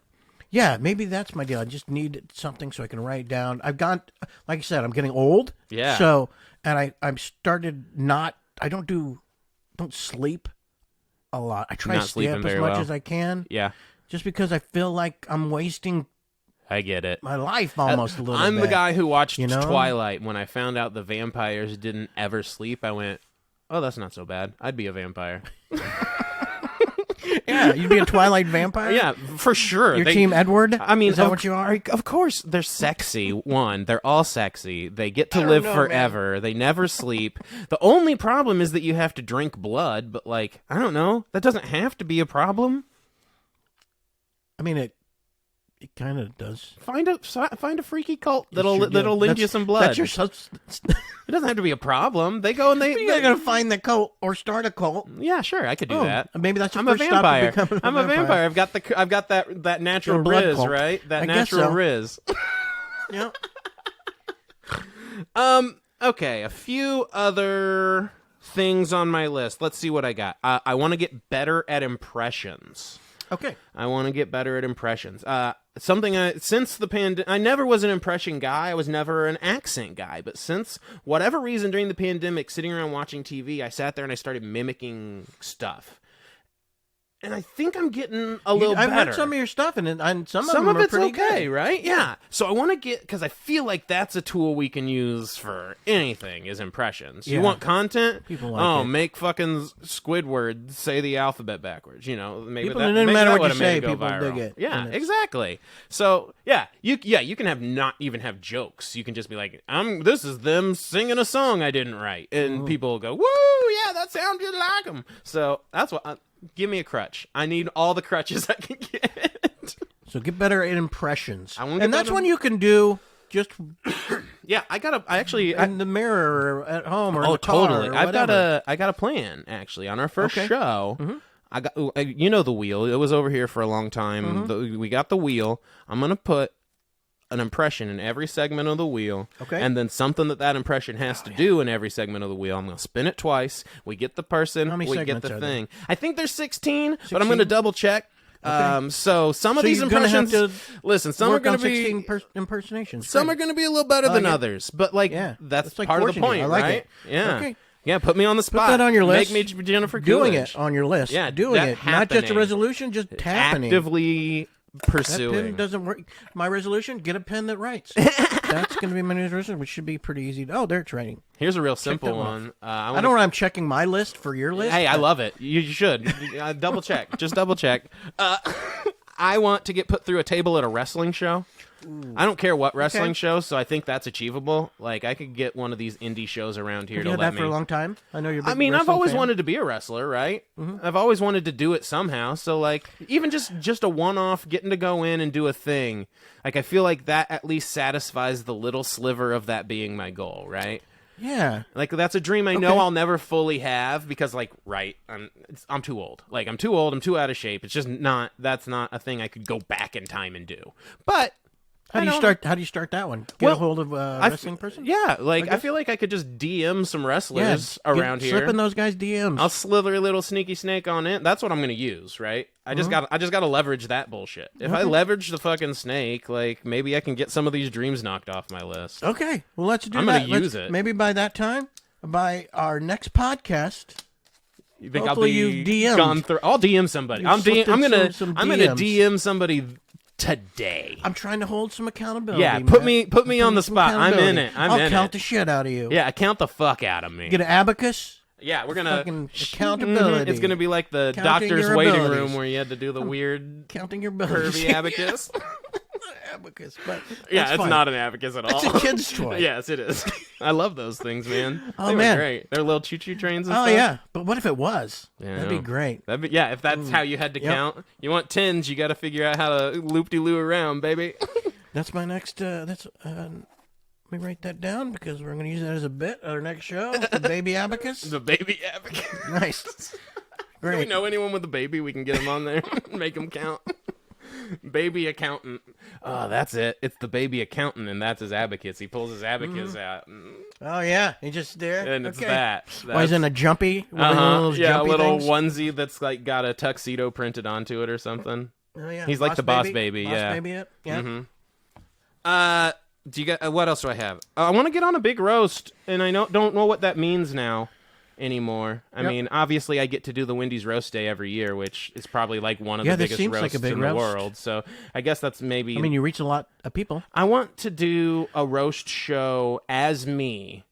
yeah, maybe that's my deal. I just need something so I can write down. I've got, like I said, I'm getting old. Yeah. So, and I'm started not. I don't sleep a lot. I try to stay up as much as I can. Yeah. Just because I feel like I'm wasting. I get it. My life almost a little bit. I'm the guy who watched Twilight. When I found out the vampires didn't ever sleep, I went, oh, that's not so bad. I'd be a vampire. Yeah, you'd be a Twilight vampire? Yeah, for sure. You're Team Edward? I mean, is that what you are? Of course, they're sexy. One, they're all sexy. They get to live forever. Man. They never sleep. The only problem is that you have to drink blood, but, like, I don't know. That doesn't have to be a problem. I mean, it kind of does. Find a freaky cult that'll lend you some blood. That's your substance. It doesn't have to be a problem. They go and You're gonna find the cult or start a cult. Yeah, sure, I could do that. Maybe that's your I'm first a vampire. Stop I'm a vampire. I've got that natural riz, cult. right? That I natural guess so. riz. Yep. Okay, a few other things on my list. Let's see what I got. I want to get better at impressions. Okay. I want to get better at impressions. Since the pandemic, I never was an impression guy. I was never an accent guy. But since whatever reason during the pandemic, sitting around watching TV, I sat there and I started mimicking stuff. And I think I'm getting a little better. I've heard some of your stuff, and some of them of are it's pretty okay, good. Right? Yeah. So I want to get, because I feel like that's a tool we can use for anything, is impressions. Yeah. You want content? People like it. Make fucking Squidward say the alphabet backwards. You know, maybe People, that. no maybe matter that what you would've made say, it go people viral. dig it. Yeah, exactly. So you can have not even have jokes. You can just be like, this is them singing a song I didn't write, and people will go, woo, yeah, that sounds just like them. So that's what. Give me a crutch. I need all the crutches I can get. So get better at impressions. And that's when you can do just yeah. I actually in the mirror or at home or in the car totally. or I got a plan actually on our first show. Mm-hmm. I got the wheel. It was over here for a long time. Mm-hmm. We got the wheel. I'm gonna put an impression in every segment of the wheel, and then something that impression has to do in every segment of the wheel. I'm going to spin it twice. We get the person. How many we get the segments are thing. I think there's 16, but I'm going to double check. So some of these you're impressions. Gonna have to listen, some are going to be 16 impersonations. Some are going to be a little better than others, but that's like part of the point, I like right? It. Yeah. Okay. Yeah, put me on the spot. Put that on your list. Make me Jennifer Doing Coolidge. it on your list. Yeah, doing it. happening. Not just a resolution, just happening. Actively pursuing. That pen doesn't work. My resolution: get a pen that writes. That's going to be my new resolution, which should be pretty easy. Oh, there it's writing. Here's a real simple one. I don't know. I'm checking my list for your list. Hey, I love it. You should double check. Just double check. I want to get put through a table at a wrestling show. Ooh. I don't care what wrestling show, so I think that's achievable. Like, I could get one of these indie shows around here to let me. Have that for a long time? I know you're. I've always wanted to be a wrestler, right? Mm-hmm. I've always wanted to do it somehow. So, like, even just a one-off, getting to go in and do a thing. Like, I feel like that at least satisfies the little sliver of that being my goal, right? Yeah. Like, that's a dream I know I'll never fully have because, like, I'm too old. Like, I'm too old. I'm too out of shape. It's just that's not a thing I could go back in time and do. But how do you start that one? Get a hold of a wrestling person? Yeah, like I feel like I could just DM some wrestlers around here. Slip in those guys' DMs. I'll slither a little sneaky snake on it. That's what I'm going to use, right? I just got to leverage that bullshit. If I leverage the fucking snake, like maybe I can get some of these dreams knocked off my list. Okay, well let's do I'm that. I'm going to use it. Maybe by that time, by our next podcast. You think hopefully you've DM'd. Gone through? I'll DM somebody. I'm gonna DM somebody today. I'm trying to hold some accountability. Yeah, put me on the spot. I'm in it. I'll count the shit out of you. Yeah, count the fuck out of me. Get an abacus. Yeah, we're gonna accountability. It's gonna be like the doctor's waiting room where you had to do the weird counting your abilities. curvy abacus. Abacus, but yeah, it's not an abacus at all. It's a kid's toy. Yes, it is. I love those things, man. Oh they man, were great. They're little choo-choo trains and stuff. Oh yeah, but what if it was? Yeah, that'd be great. If that's how you had to count. You want tens, you got to figure out how to loop-de-loo around, baby. That's my next. Let me write that down because we're going to use that as a bit at our next show. The baby abacus. The baby abacus. Nice. Great. Do we know anyone with a baby? We can get him on there. Make him count. Baby accountant. Oh, that's it. It's the baby accountant, and that's his abacus. He pulls his abacus out. Oh, yeah. He just there. And it's that. Why is it a jumpy? Yeah, a little things? onesie that's like got a tuxedo printed onto it or something. Oh, yeah. He's like the boss baby. Boss Yeah. baby, yeah. Do you get what else do I have? I want to get on a big roast, and I don't know what that means now anymore. I mean, obviously, I get to do the Wendy's roast day every year, which is probably like one of the biggest roasts in the world. So I guess that's maybe. I mean, you reach a lot of people. I want to do a roast show as me,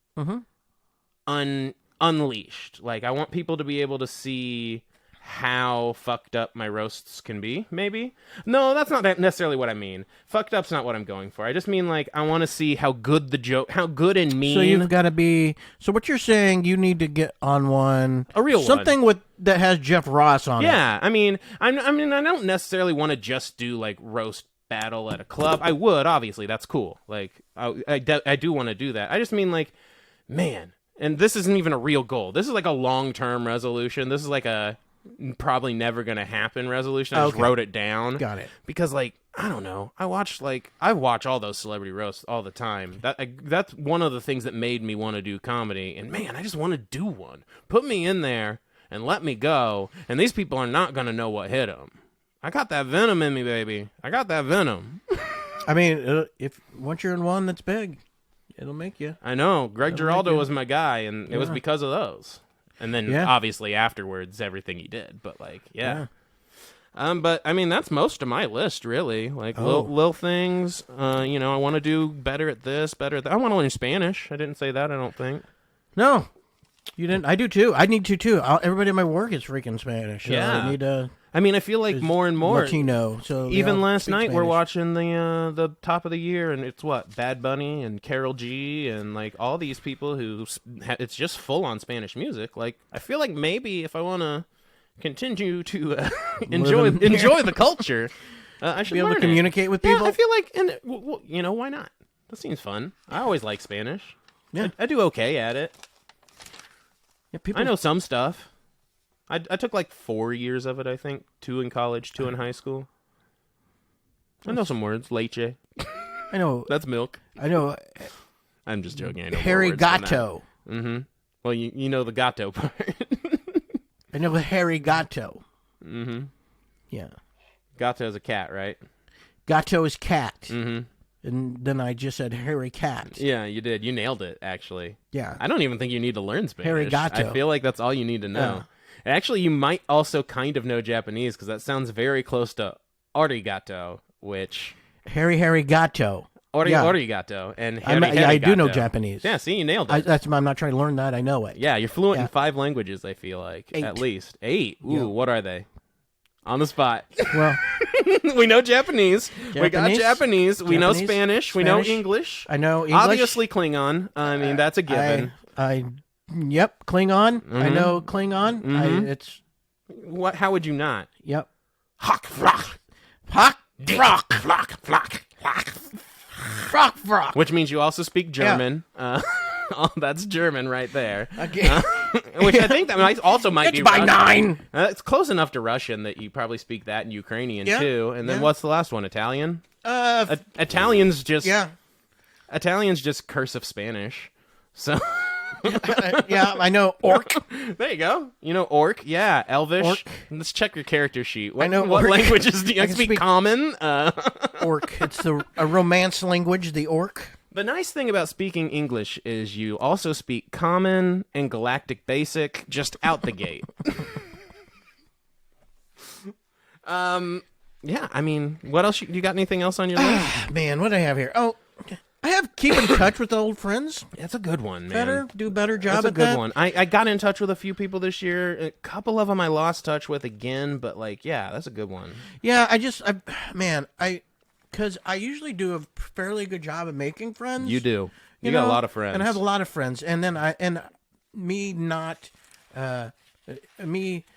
unleashed. Like I want people to be able to see how fucked up my roasts can be, maybe? No, that's not necessarily what I mean. Fucked up's not what I'm going for. I just mean, like, I want to see how good how good and mean... So you've got to be... So what you're saying, you need to get on one... A real something one. that has Jeff Ross on it. Yeah, I mean, I don't necessarily want to just do, like, roast battle at a club. I would, obviously, that's cool. Like, I do want to do that. I just mean, like, man, and this isn't even a real goal. This is, like, a long-term resolution. This is, like, a... probably never gonna happen resolution. I just wrote it down. Got it. Because like I don't know, I watch all those celebrity roasts all the time. That's one of the things that made me want to do comedy. And man, I just want to do one. Put me in there and let me go. And these people are not gonna know what hit them. I got that venom in me, baby. I got that venom. I mean, if once you're in one that's big, it'll make you. I know. Greg Giraldo was my guy, and it was because of those. And then, obviously, afterwards, everything he did. But, like, but, I mean, that's most of my list, really. Like, little things. I want to do better at this, better at that. I want to learn Spanish. I didn't say that, I don't think. No. You didn't. I do, too. I need to, too. Everybody at my work is freaking Spanish. So yeah. I need to... I mean, I feel like more and more Latino. So even last night we're watching the top of the year, and it's what Bad Bunny and Karol G and like all these people who it's just full on Spanish music. Like I feel like maybe if I want to continue to enjoy the culture, I should be able learn to communicate with people. Yeah, I feel like, why not? That seems fun. I always like Spanish. Yeah, I do okay at it. Yeah, I know some stuff. I took like 4 years of it, I think. 2 in college, 2 in high school. I know some words. Leche. I know. That's milk. I know. I'm just joking. I know Harry Gatto. Mm-hmm. Well, you know the Gatto part. I know Harry Gatto. Mm-hmm. Yeah. Gatto's a cat, right? Gatto is cat. Mm-hmm. And then I just said Harry Cat. Yeah, you did. You nailed it, actually. Yeah. I don't even think you need to learn Spanish. Harry Gatto. I feel like that's all you need to know. Yeah. Actually, you might also kind of know Japanese because that sounds very close to arigato, which... Harry Gatto. Arigato and I do know Japanese. Yeah, see, you nailed it. I'm not trying to learn that. I know it. Yeah, you're fluent in 5 languages, I feel like. 8. At least. 8. Ooh, what are they? On the spot. Well... we know Japanese. We got Japanese. We know Spanish. We know English. I know English. Obviously Klingon. I mean, that's a given. Yep, Klingon. Mm-hmm. I know Klingon. Mm-hmm. It's what? How would you not? Yep. Hock flock, flock. Which means you also speak German. Yeah. That's German right there. Okay. Which I think that might be by Russian. 9. It's close enough to Russian that you probably speak that in Ukrainian too. And then what's the last one? Italian. Italian's just cursive Spanish. So. Yeah, I know orc. There you go. You know orc? Yeah, Elvish. Orc. Let's check your character sheet. I know what orc. languages do you speak? Common? Orc. It's a romance language, the orc. The nice thing about speaking English is you also speak Common and Galactic Basic just out the gate. Yeah, I mean, what else? You got anything else on your list? Man, what do I have here? Oh, I have keep in touch with old friends. That's a good one, man. Do a better job That's at that. That's a good one. I got in touch with a few people this year. A couple of them I lost touch with again, but like, yeah, that's a good one. Yeah, because I usually do a fairly good job of making friends. You do. You got a lot of friends. And I have a lot of friends. And then me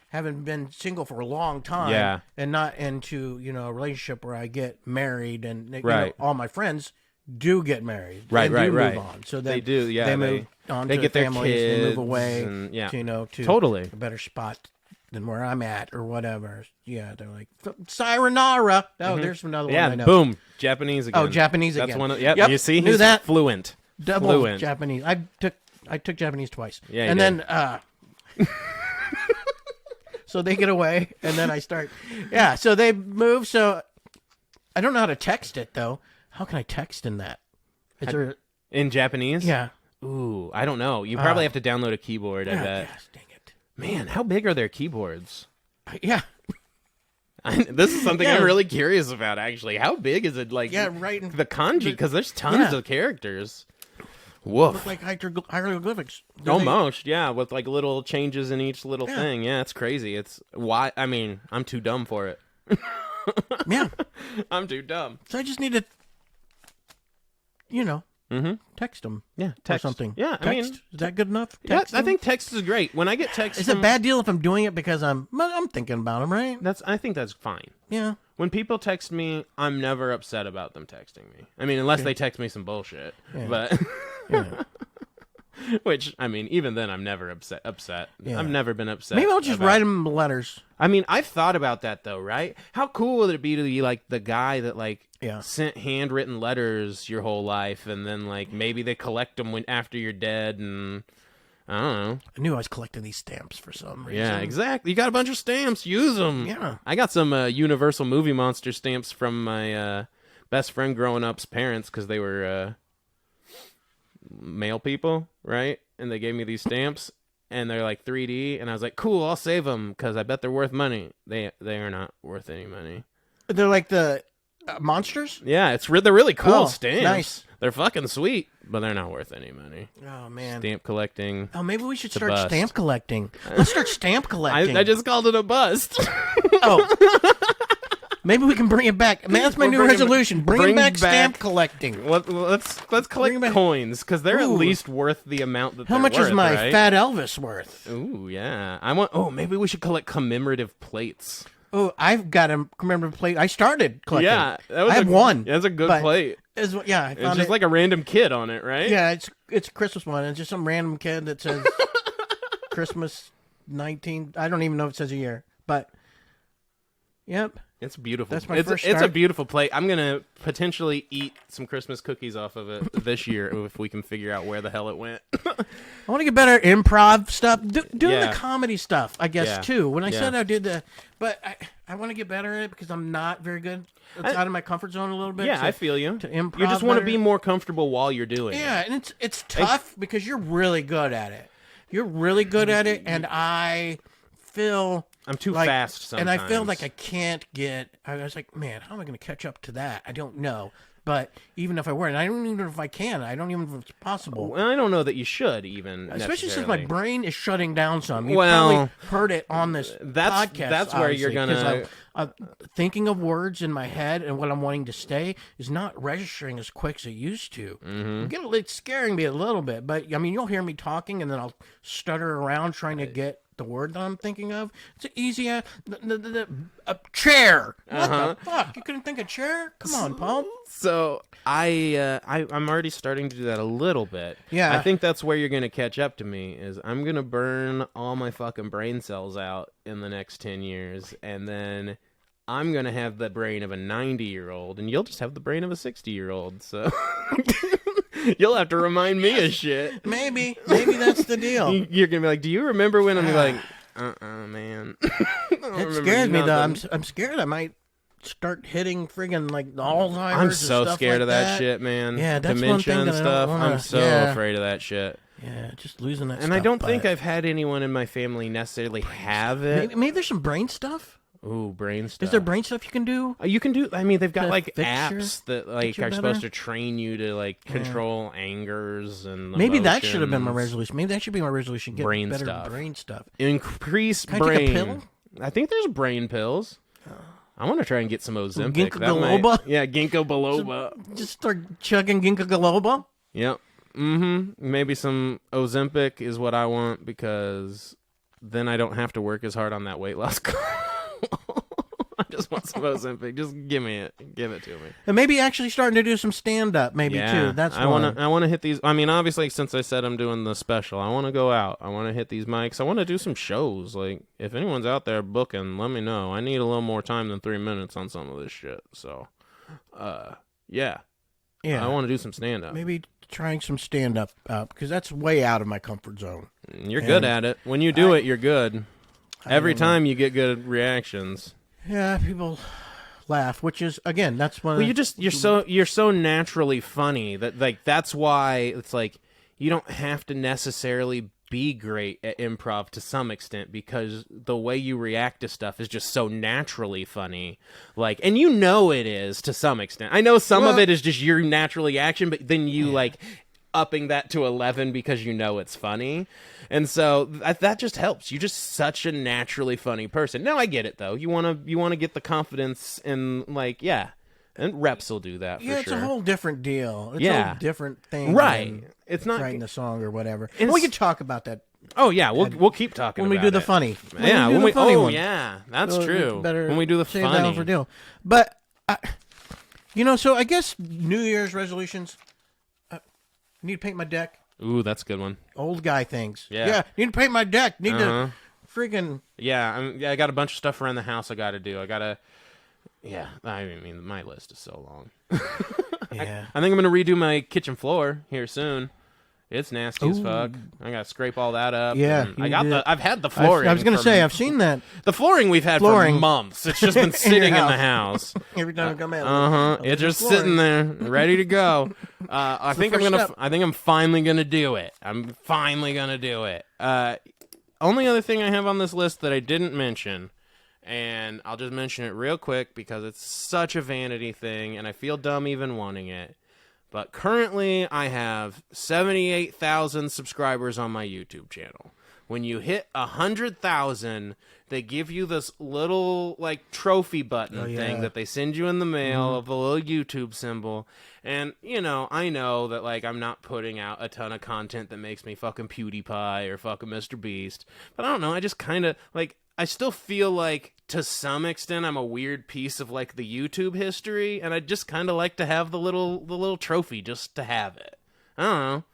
having been single for a long time and not into, a relationship where I get married and all my friends do get married. Right, and right, do right. move on. So They do, yeah. They move on they to get their their families. kids They move away, and, yeah. to Totally. a better spot than where I'm at or whatever. Yeah, they're like, sayonara. Oh, there's another one I know. Boom. Japanese again. Oh, Japanese again. That's one of, Yep, you see, knew he's that. fluent. Double Fluent. Japanese. I took Japanese twice. Yeah, you and did. then so they get away, and then I start. Yeah, so they move. So I don't know how to text it though. How can I text in that? Is there? In Japanese? Yeah. Ooh, I don't know. You probably have to download a keyboard, I bet. Yes, dang it. Man, how big are their keyboards? Yeah. This is something Yeah. I'm really curious about, actually. How big is it? Like, Yeah, right. the kanji, because there's tons of characters. Woof. Look like hieroglyphics. Almost, yeah, with like little changes in each little thing. Yeah, it's crazy. It's why. I mean, I'm too dumb for it. Yeah. I'm too dumb. So I just need to, text them. Yeah, Or something. Yeah, text? I mean, Is that good enough? yeah, Text I them? think text is great. When I get text, Is it a bad deal if I'm doing it because I'm thinking about them, right? I think that's fine. Yeah. When people text me, I'm never upset about them texting me. I mean, unless they text me some bullshit. Yeah. But Yeah. which, I mean, even then, I'm never upset. Yeah. I've never been upset. Maybe I'll just write them letters. I mean, I've thought about that though, right? How cool would it be to be like the guy that like sent handwritten letters your whole life, and then like maybe they collect them after you're dead, and I don't know. I knew I was collecting these stamps for some reason. Yeah, exactly. You got a bunch of stamps. Use them. Yeah. I got some Universal Movie Monster stamps from my best friend growing up's parents because they were male people, right? And they gave me these stamps, and they're like 3D, and I was like, cool, I'll save them because I bet they're worth money. They are not worth any money. They're like the monsters? Yeah, they're really cool Oh, stamps. nice. They're fucking sweet, but they're not worth any money. Oh, man. Stamp collecting. Oh, maybe we should It's a start bust. stamp collecting. Let's start stamp collecting. I just called it a bust. Oh. Maybe we can bring it back. Man, that's my We're new bringing- resolution. Bring bring back back- stamp collecting. Let's Bring collect back- coins because they're at Ooh. least worth the amount that How they're much worth, is my right? fat Elvis worth? Ooh, yeah. I want. Oh, maybe we should collect commemorative plates. Oh, I've got a commemorative plate. I started collecting. Yeah, that was I have one. That's a good but plate. I It's found just it. like a random kid on it, right? Yeah, it's a Christmas one. It's just some random kid that says Christmas 19. I don't even know if it says a year, but yep. It's beautiful. That's my first It's a start. beautiful plate. I'm gonna potentially eat some Christmas cookies off of it this year if we can figure out where the hell it went. I want to get better at improv stuff, doing Yeah. the comedy stuff, I guess, Yeah. too. When I Yeah. said I did but I want to get better at it because I'm not very good. It's out of my comfort zone a little bit. Yeah, to- I feel you. to improv You just want to better. be more comfortable while you're doing it. Yeah, and it's tough because you're really good at it. You're really good at it, and I feel I'm too like, fast sometimes. and I feel like I can't get. I was like, man, how am I going to catch up to that? I don't know. But even if I were, and I don't even know if I can. I don't even know if it's possible. Well, I don't know that you should even. Especially since my brain is shutting down some. You Well, probably heard it on this podcast. that's where you're obviously, 'cause gonna- I'm thinking of words in my head, and what I'm wanting to say is not registering as quick as it used to. Mm-hmm. It's scaring me a little bit, but I mean, you'll hear me talking, and then I'll stutter around trying to get the word that I'm thinking of. It's an easy a chair. What the fuck? You couldn't think of chair? Come on, Paul. So I'm already starting to do that a little bit. Yeah. I think that's where you're gonna catch up to me. Is I'm gonna burn all my fucking brain cells out in the next 10 years, and then I'm gonna have the brain of a 90-year-old, and you'll just have the brain of a 60-year-old. So you'll have to remind me of shit. Maybe that's the deal. You're gonna be like, "Do you remember when?" I'm gonna be like, man. It scares me though. I'm scared I might start hitting friggin' like Alzheimer's. I'm and so stuff scared like of that shit, man. Yeah, that's one Dementia thing and that I don't stuff. wanna- I'm so yeah. afraid of that shit. Yeah, just losing that. And stuff, I don't think but I've had anyone in my family necessarily have it. maybe there's some brain stuff. Ooh, brain stuff. Is there brain stuff you can do? You can do. I mean, they've got To like fix your- apps that like you are better? supposed to train you to like control angers and Maybe that should have been my emotions. resolution. Maybe that should be my resolution. Get Brain better stuff. brain stuff. Increase Can I brain. take a pill? I think there's brain pills. I want to try and get some Ozempic. Ginkgo That might- biloba? Yeah, ginkgo biloba. Just start chugging ginkgo biloba. Yep. Maybe some Ozempic is what I want because then I don't have to work as hard on that weight loss goal. just want some Ozempic. Just give me it. Give it to me. And maybe actually starting to do some stand-up, maybe, too. That's I want to hit these. I mean, obviously, since I said I'm doing the special, I want to go out. I want to hit these mics. I want to do some shows. Like, if anyone's out there booking, let me know. I need a little more time than 3 minutes on some of this shit. So, yeah. I want to do some stand-up. Maybe trying some stand-up because that's way out of my comfort zone. You're good at it. When you do it, you're good. Every time you get good reactions. Yeah, people laugh, which is again, that's one. Well, you're so naturally funny that like that's why it's like you don't have to necessarily be great at improv to some extent because the way you react to stuff is just so naturally funny. Like, and you know it is to some extent. I know some of it is just your natural reaction, but then you like upping that to 11 because you know it's funny. And so that just helps. You're just such a naturally funny person. Now I get it though. You want to get the confidence and like, and reps will do that for sure. Yeah, it's a whole different deal. It's a whole different thing. Right. It's not writing the song or whatever. We can talk about that. Oh yeah, we'll keep talking when we about do the it. funny. When we one. Yeah, that's true. Better when we do the save funny. that one for deal. But so I guess New Year's resolutions. Need to paint my deck. Ooh, that's a good one. Old guy things. Yeah. Need to paint my deck. Need to freaking. Yeah, I got a bunch of stuff around the house I got to do. I mean, my list is so long. Yeah. I think I'm going to redo my kitchen floor here soon. It's nasty as fuck. I got to scrape all that up. Yeah. I've had the flooring. I was going to say, I've seen that. The flooring we've had for months. It's just been sitting in the house. Every time I come in. It's just sitting there, ready to go. I think I'm finally going to do it. I'm finally going to do it. Only other thing I have on this list that I didn't mention, and I'll just mention it real quick because it's such a vanity thing, and I feel dumb even wanting it. But currently, I have 78,000 subscribers on my YouTube channel. When you hit 100,000, they give you this little like trophy button thing that they send you in the mail of a little YouTube symbol. And, I know that like I'm not putting out a ton of content that makes me fucking PewDiePie or fucking Mr. Beast. But I don't know, I just kind of like... I still feel like, to some extent, I'm a weird piece of, like, the YouTube history, and I just kind of like to have the little trophy just to have it. I don't know.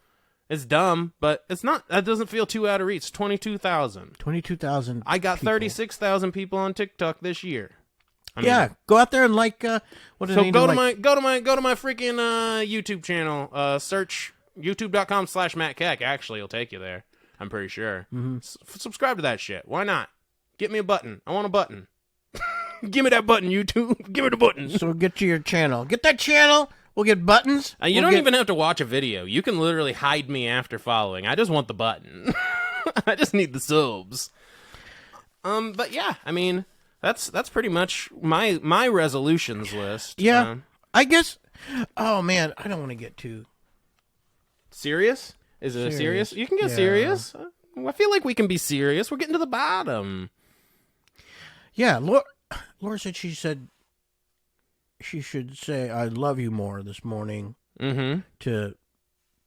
It's dumb, but it's not. That doesn't feel too out of reach. 22,000. 22,000 I got 36,000 people on TikTok this year. Go out there and like, what do they go to my freaking YouTube channel. Search youtube.com/Matt Keck. Actually, it'll take you there. I'm pretty sure. Subscribe to that shit. Why not? Get me a button. I want a button. Give me that button, YouTube. Give me the button. So get to your channel. Get that channel. We'll get buttons. You don't even have to watch a video. You can literally hide me after following. I just want the button. I just need the subs. But yeah, I mean, that's pretty much my resolutions list. Yeah, I guess. Oh man, I don't want to get too serious. Is it serious? You can get serious. I feel like we can be serious. We're getting to the bottom. Yeah, Laura said she should say "I love you" more this morning to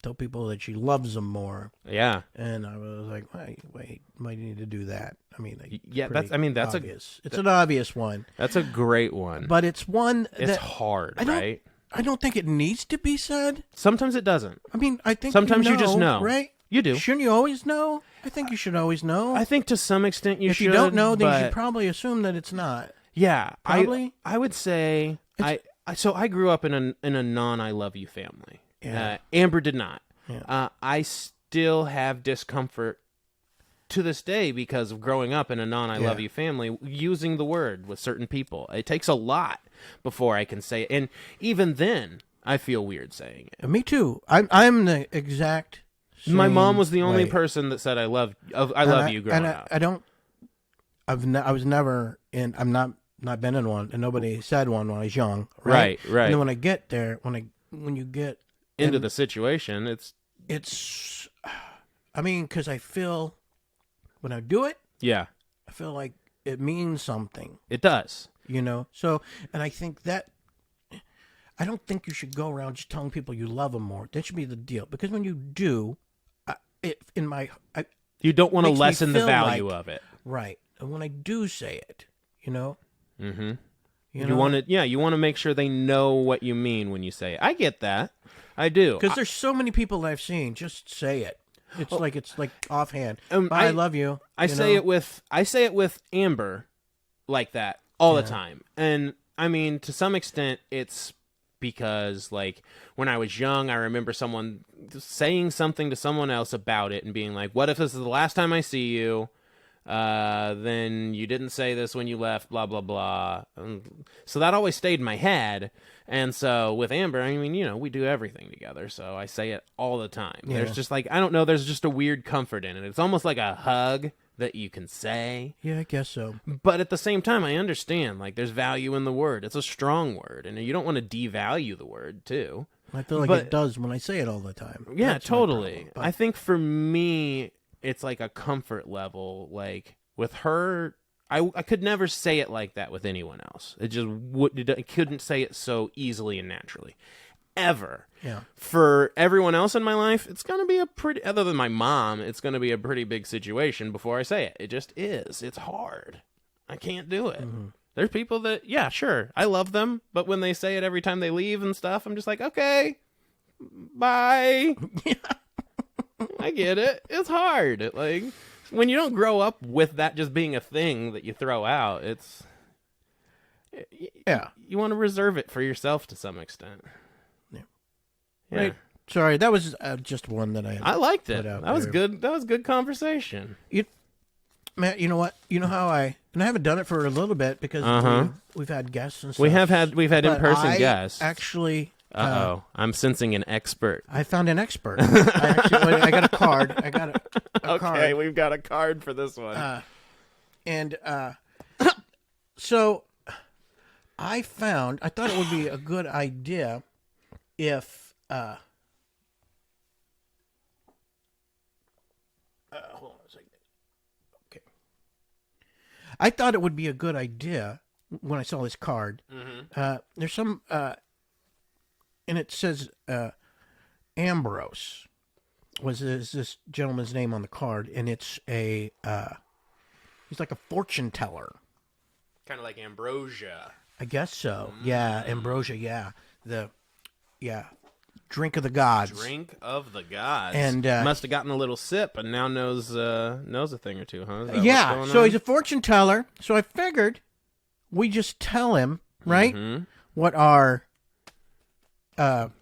tell people that she loves them more. Yeah, and I was like, wait, why do you need to do that? I mean, that's obvious. It's an obvious one. That's a great one, but it's one it's hard, right? I don't think it needs to be said. Sometimes it doesn't. I mean, I think sometimes you just know, right? You do. Shouldn't you always know? I think you should always know. I think to some extent you should. If you don't know, then you should probably assume that it's not. Yeah, probably. I would say so I grew up in a non-I love you family. Yeah. Amber did not. Yeah. I still have discomfort to this day because of growing up in a non-I love you family, using the word with certain people. It takes a lot before I can say it, and even then, I feel weird saying it. Me too. I'm the exact. My mom was the only person that said I love you growing up. I was never in. I'm not been in one, and nobody said one when I was young. Right. And then when I get there, when you get into the situation, it's. I mean, because I feel when I do it, I feel like it means something. It does, So, and I think that. I don't think you should go around just telling people you love them more. That should be the deal, because when you do, you don't want to lessen the value of it, right? And when I do say it, Mm-hmm. You want to make sure they know what you mean when you say it. I get that. I do. Because there's so many people I've seen just say it. It's like offhand. I love you. I say it with Amber like that all the time. And I mean, to some extent, it's because like when I was young, I remember someone saying something to someone else about it and being like, "What if this is the last time I see you? Then you didn't say this when you left, blah, blah, blah." So that always stayed in my head. And so with Amber, I mean, we do everything together. So I say it all the time. Yeah. There's just like, I don't know, there's just a weird comfort in it. It's almost like a hug that you can say. Yeah, I guess so. But at the same time, I understand, like, there's value in the word. It's a strong word. And you don't want to devalue the word, too. I feel like it does when I say it all the time. Yeah, totally. I think for me, it's like a comfort level. Like with her, I could never say it like that with anyone else. It just I couldn't say it so easily and naturally, ever. Yeah. For everyone else in my life, it's gonna be other than my mom, it's gonna be a pretty big situation before I say it. It just is. It's hard. I can't do it. Mm-hmm. There's people that, yeah, sure, I love them, but when they say it every time they leave and stuff, I'm just like, okay, bye. I get it. It's hard. Like when you don't grow up with that just being a thing that you throw out, you want to reserve it for yourself to some extent. Yeah. Right. Sorry, that was just one that I liked it. That was good. That was good conversation. Matt, you know what? You know how I haven't done it for a little bit because we've had guests and stuff. We've had in-person guests. Actually. I'm sensing an expert. I found an expert. I got a card. I got a card. Okay, we've got a card for this one. So I thought it would be a good idea if hold on a second. Okay. I thought it would be a good idea when I saw this card. Mm-hmm. There's some and it says Ambrose is this gentleman's name on the card, and it's he's like a fortune teller. Kind of like ambrosia. I guess so. Yeah, ambrosia, drink of the gods. Drink of the gods. And must have gotten a little sip and now knows a thing or two, huh? Yeah, so he's a fortune teller. So I figured we just tell him, right, what our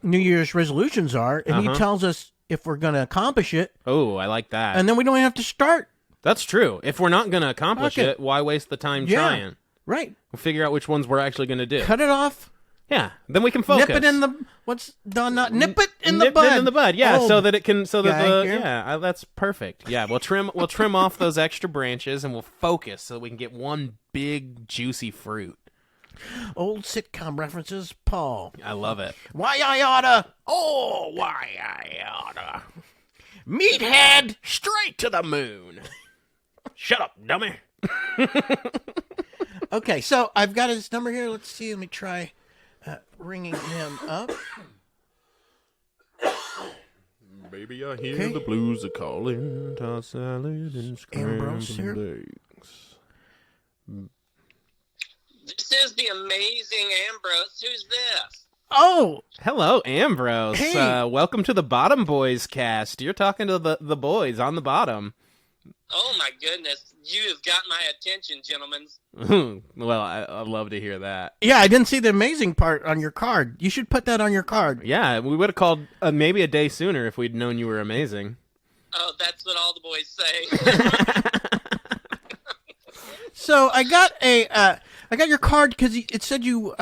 New Year's resolutions are, and he tells us if we're going to accomplish it. Oh, I like that. And then we don't have to start. That's true. If we're not going to accomplish it, why waste the time trying? Right. We'll figure out which ones we're actually going to do. Cut it off. Yeah, then we can focus. Nip it in the nip it in the bud. Nip it in the bud. Yeah, so that it can. So that that's perfect. Yeah, we'll trim off those extra branches and we'll focus so that we can get one big juicy fruit. Old sitcom references, Paul. I love it. Why I oughta. Oh, why I oughta. Meathead. Straight to the moon. Shut up, dummy. Okay, so I've got his number here. Let's see. Let me try ringing him up. Baby, I hear the blues are calling. Toss salad and scrambled eggs. This is the amazing Ambrose. Who's this? Oh, hello, Ambrose. Hey. Welcome to the Bottom Boys cast. You're talking to the boys on the bottom. Oh, my goodness. You have got my attention, gentlemen. Well, I'd love to hear that. Yeah, I didn't see the amazing part on your card. You should put that on your card. Yeah, we would have called maybe a day sooner if we'd known you were amazing. Oh, that's what all the boys say. So I got your card because it said you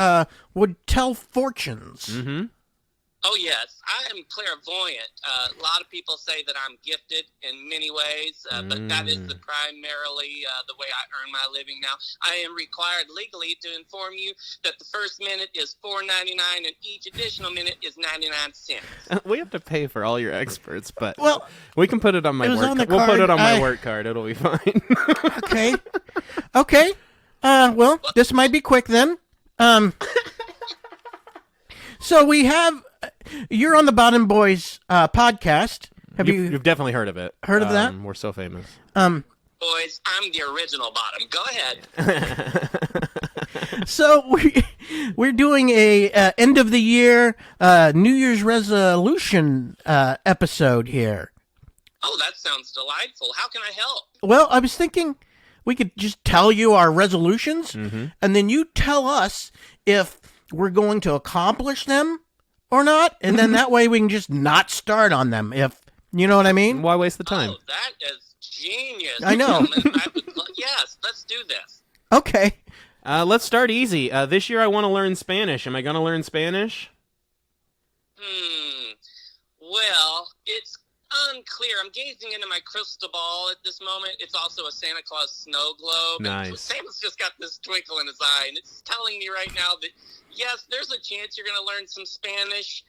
would tell fortunes. Mm-hmm. Oh, yes. I am clairvoyant. A lot of people say that I'm gifted in many ways, but that is primarily the way I earn my living now. I am required legally to inform you that the first minute is $4.99 and each additional minute is 99 cents. We have to pay for all your experts, but we can put it on my work card. We'll put it on my work card. It'll be fine. Okay. Well, this might be quick then. So we have... You're on the Bottom Boys podcast. You've definitely heard of it. Heard of that? We're so famous. Boys, I'm the original Bottom. Go ahead. So we're doing a end of the year New Year's resolution episode here. Oh, that sounds delightful. How can I help? Well, I was thinking we could just tell you our resolutions, and then you tell us if we're going to accomplish them or not, and then that way we can just not start on them. If you know what I mean? Why waste the time? Oh, that is genius. I know. Yes, let's do this. Okay. Let's start easy. This year I want to learn Spanish. Am I going to learn Spanish? Well, it's unclear. I'm gazing into my crystal ball at this moment. It's also a Santa Claus snow globe. Nice. And Santa's just got this twinkle in his eye, and it's telling me right now that, yes, there's a chance you're going to learn some Spanish.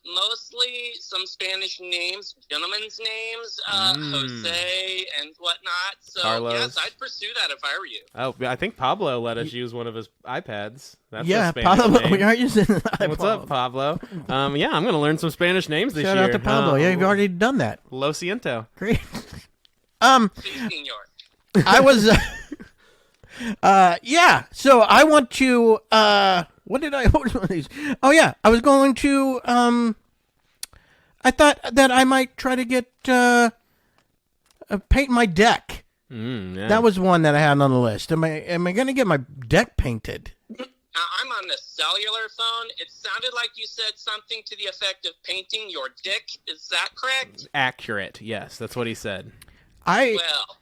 Mostly some Spanish names, gentlemen's names, Jose and whatnot. So, Carlos. yes, I'd pursue that if I were you. Oh, I think Pablo let us use one of his iPads. That's Yeah, a Spanish Pablo. name. We are using an iPad. What's up, Pablo? Yeah, I'm going to learn some Spanish names this Shout year. out to Pablo. Yeah, you've already done that. Lo siento. Great. Sí, senor. I was. Yeah. So I want to. What was one of these? Oh yeah, I was going to. I thought that I might try to get paint my deck. Yeah. That was one that I had on the list. Am I going to get my deck painted? I'm on the cellular phone. It sounded like you said something to the effect of painting your dick. Is that correct? Accurate. Yes, that's what he said. Well,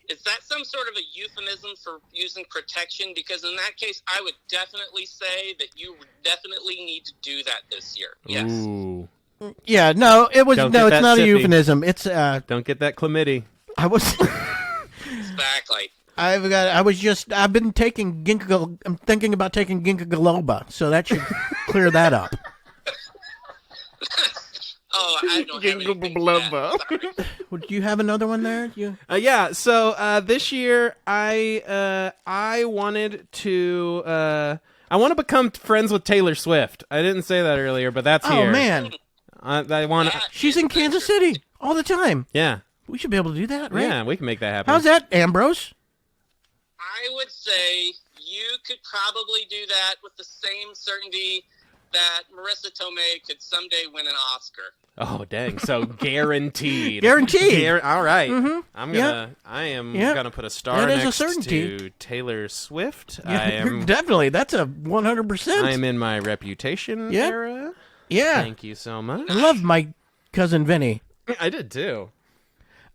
is that some sort of a euphemism for using protection? Because in that case, I would definitely say that you definitely need to do that this year. Yes. Ooh. Yeah. No, it was Don't no. get It's that not a sippy. euphemism. It's Don't get that chlamydia. I was. Exactly. I've been taking ginkgo. I'm thinking about taking ginkgo biloba, so that should clear that up. Oh, I don't have anything for that. Sorry. Well, do you have another one there? Yeah. So this year, I wanted to. I want to become friends with Taylor Swift. I didn't say that earlier, but that's here. Oh man, I want. she's in Kansas City all the time. Yeah. We should be able to do that, right? Yeah, we can make that happen. How's that, Ambrose? I would say you could probably do that with the same certainty that Marissa Tomei could someday win an Oscar. Oh dang! So guaranteed. Guaranteed. All right. Mhm. I am Yeah. gonna put a star That is a next certainty. to Taylor Swift. Yeah, I am. definitely. That's a 100%. I am in my reputation Yeah. era. Yeah. Thank you so much. I love my cousin Vinny. I did too.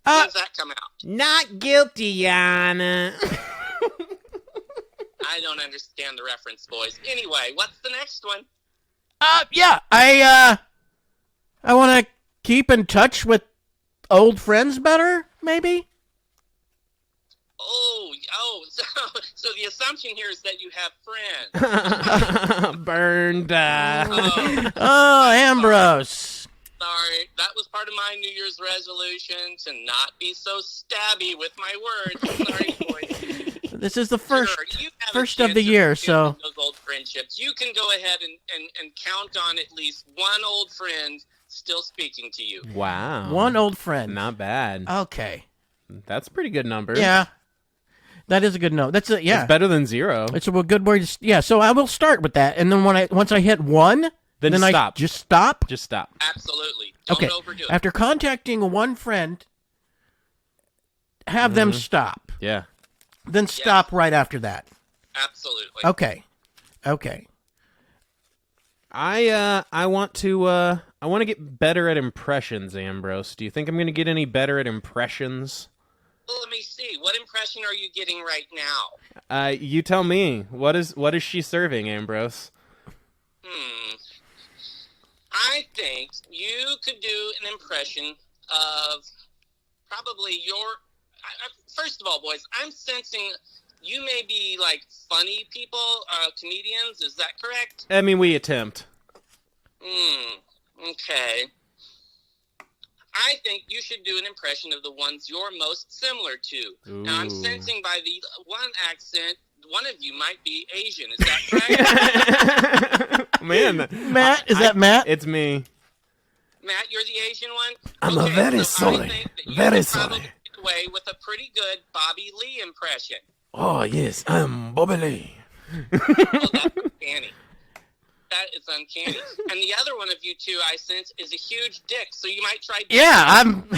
When does that come out? Not guilty, Yana. I don't understand the reference, boys. Anyway, what's the next one? Yeah. I want to keep in touch with old friends better, maybe? Oh, so the assumption here is that you have friends. Burned. Oh, Ambrose. Sorry, that was part of my New Year's resolution to not be so stabby with my words. Sorry, boys. This is the first Sure, you have a first of chance the to year, rebuild so those old friendships. You can go ahead and count on at least one old friend still speaking to you. Wow. one old friend. Not bad. Okay. That's a pretty good number. Yeah. That is a good note. That's a yeah. It's better than zero. It's a good word. Yeah, so I will start with that, and then once I hit one, Then I stop. just stop. Just stop. Absolutely. Don't Okay. overdo it. After contacting one friend, have them stop. Yeah. Then stop right after that. Absolutely. Okay. I want to get better at impressions, Ambrose. Do you think I'm going to get any better at impressions? Well, let me see. What impression are you getting right now? You tell me. What is she serving, Ambrose? I think you could do an impression of probably first of all, boys, I'm sensing you may be like funny people, comedians. Is that correct? I mean, we attempt. Okay. I think you should do an impression of the ones you're most similar to. Now, I'm Ooh. sensing by the one accent, one of you might be Asian. Is that correct? Man. Matt, is that Matt? It's me. Matt, you're the Asian one? I'm very I sorry. think that you Very could probably sorry. get away with a pretty good Bobby Lee impression. Oh, yes, I'm Bobby Lee. Oh, that's uncanny. That is uncanny. And the other one of you two, I sense, is a huge dick, so you might try... Yeah, I'm...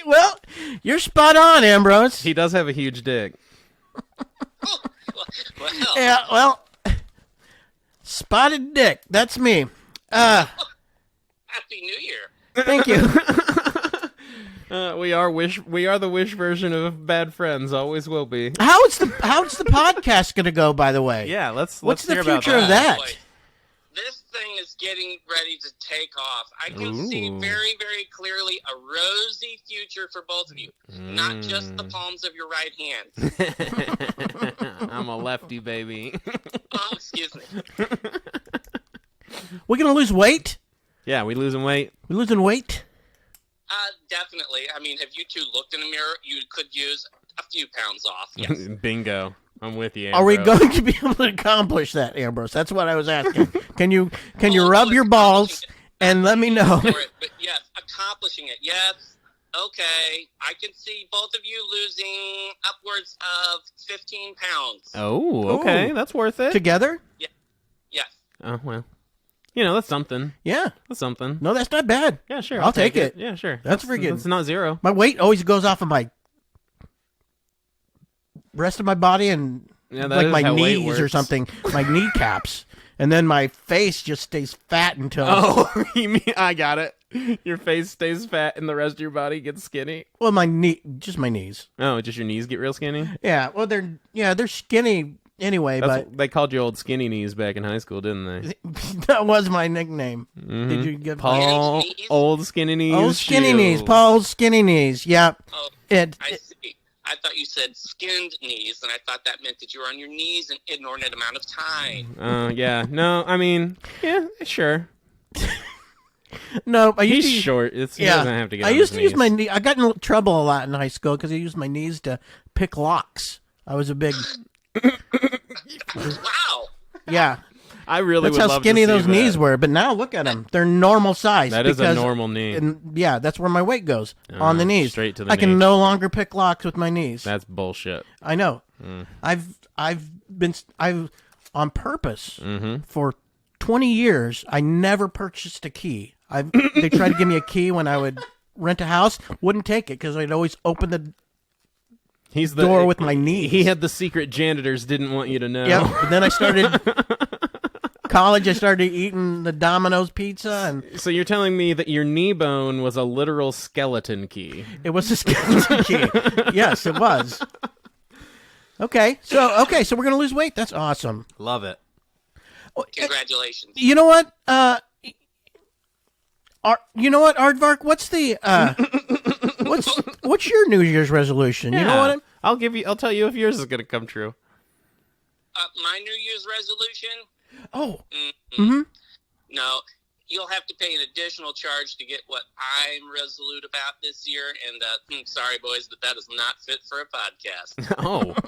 Well, you're spot on, Ambrose. He does have a huge dick. Oh, well. Yeah, well... Spotted dick. That's me. Happy New Year. Thank you. We are the Wish version of Bad Friends. Always will be. How's the podcast going to go, by the way? Yeah, let's What's the hear about future of that? Boy, this thing is getting ready to take off. I can see very, very clearly a rosy future for both of you. Not just the palms of your right hand. I'm a lefty, baby. Oh, excuse me. We're going to lose weight? Yeah, we losing weight. We losing weight? Definitely. I mean, have you two looked in the mirror? You could use a few pounds off. Yes. Bingo. I'm with you, Ambrose. Are we going to be able to accomplish that, Ambrose? That's what I was asking. Can you rub your balls and let me know? But yes, accomplishing it. Yes. Okay. I can see both of you losing upwards of 15 pounds. Oh, okay. Ooh. That's worth it. Together? Yes. Oh, well. You know, that's something. Yeah. That's something. No, that's not bad. Yeah, sure. I'll take it. Yeah, sure. That's freaking... It's not zero. My weight always goes off of my rest of my body and like my knees or something, my kneecaps. And then my face just stays fat until... Oh, you mean, I got it. Your face stays fat and the rest of your body gets skinny? Well, just my knees. Oh, just your knees get real skinny? Yeah, well, they're skinny anyway, but... They called you old skinny knees back in high school, didn't they? That was my nickname. Mm-hmm. Did you get Paul Old Skinny Knees? Old Skinny Shields. Knees. Paul's Skinny Knees. Yeah. Oh, I see. I thought you said skinned knees, and I thought that meant that you were on your knees an inordinate amount of time. Yeah. No, I mean, yeah, sure. No, He's short. He doesn't have to get I on used his to use knees. my knee. I got in trouble a lot in high school because I used my knees to pick locks. I was a big... Wow. Yeah. I really That's would how love skinny to see those that. knees were. But now look at them. They're normal size. That is a normal knee. And yeah, that's where my weight goes, on the knees. Straight to the I can knee. no longer pick locks with my knees. That's bullshit. I know. I've on purpose for 20 years. I never purchased a key. They tried to give me a key when I would rent a house. Wouldn't take it because I'd always open the door with my knees. He had the secret janitors didn't want you to know. Yep. And then I started college. I started eating the Domino's pizza, and So you're telling me that your knee bone was a literal skeleton key? it was a skeleton key. Yes, it was. Okay, so we're gonna lose weight. That's awesome. Love it. Congratulations. You know what? Aardvark? What's the what's your New Year's resolution? You know what? I'll tell you if yours is gonna come true. My New Year's resolution? Oh. No. You'll have to pay an additional charge to get what I'm resolute about this year, and sorry, boys, but that is not fit for a podcast.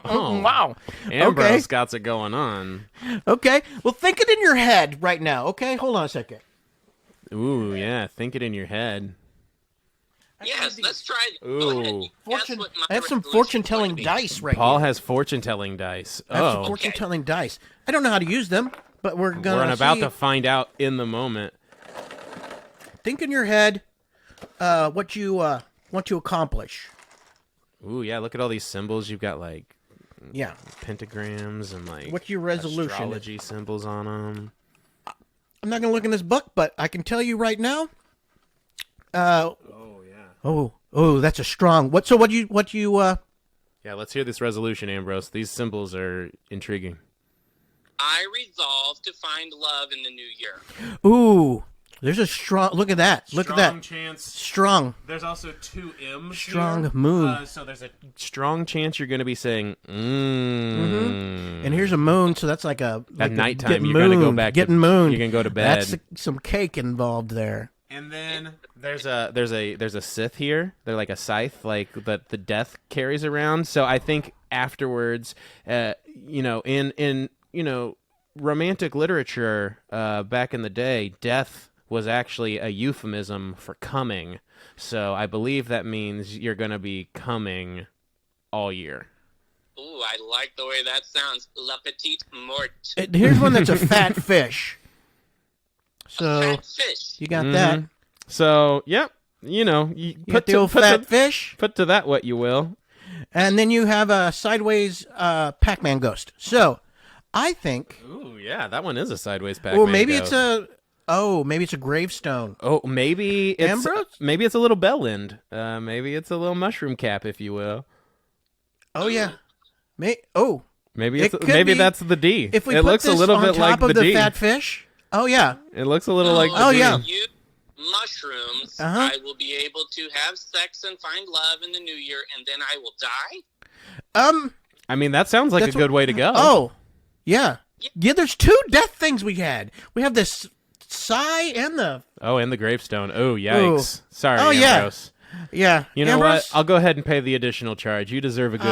Oh, Wow. Ambrose got it going on. Okay. Well, think it in your head right now. Okay, hold on a second. Ooh, yeah, think it in your head. Yes, let's try it. Ooh. Go ahead. Guess what my I have some resolution is fortune-telling going to be. dice right Paul here. has fortune-telling dice. I have some Oh, fortune-telling dice. I don't know how to use them, but we're about see. to find out in the moment. Think in your head what you want to accomplish. Ooh, yeah, look at all these symbols. You've got, like, Yeah. pentagrams and, like, What's your resolution? astrology symbols on them. I'm not going to look in this book, but I can tell you right now. Oh, yeah. Oh, that's a strong. What you Yeah, let's hear this resolution, Ambrose. These symbols are intriguing. I resolve to find love in the new year. Ooh, there's a strong. Look at that. Look at that. Chance. Strong. There's also two M's. Strong moon. So there's a strong chance you're going to be saying, And here's a moon, so that's like a At nighttime, getting you're gonna go mooned, back to- getting moon. you're gonna go to bed. That's some cake involved there. And then there's a Sith here. They're like a scythe, like that the death carries around. So I think afterwards, in romantic literature back in the day, death was actually a euphemism for coming. So I believe that means you're going to be coming all year. Ooh, I like the way that sounds. La Petite Mort. Here's one that's a fat fish. So Fat fish. you got that. So, yep. You know, You got the old fat fish. Put to that what you will. And then you have a sideways Pac-Man ghost. So I think... Ooh, yeah, that one is a sideways Pac-Man. Well, maybe ghost. maybe it's a gravestone. Oh, maybe it's Ambrose? Maybe it's a little bell end. Maybe it's a little mushroom cap, if you will. Oh yeah. Maybe that's the D. If we it put looks this a little on bit top like of the the D. fat fish. Oh yeah. It looks a little like the Oh, D. yeah. You mushrooms, Uh-huh. I will be able to have sex and find love in the new year, and then I will die? I mean, that sounds like a good way to go. Oh, yeah. Yeah, there's 2 death things we had. We have this sigh and the... Oh, and the gravestone. Oh, yikes. Ooh. Sorry, Oh, yeah. Ambrose. Yeah. You know Ambrose? what? I'll go ahead and pay the additional charge. You deserve a good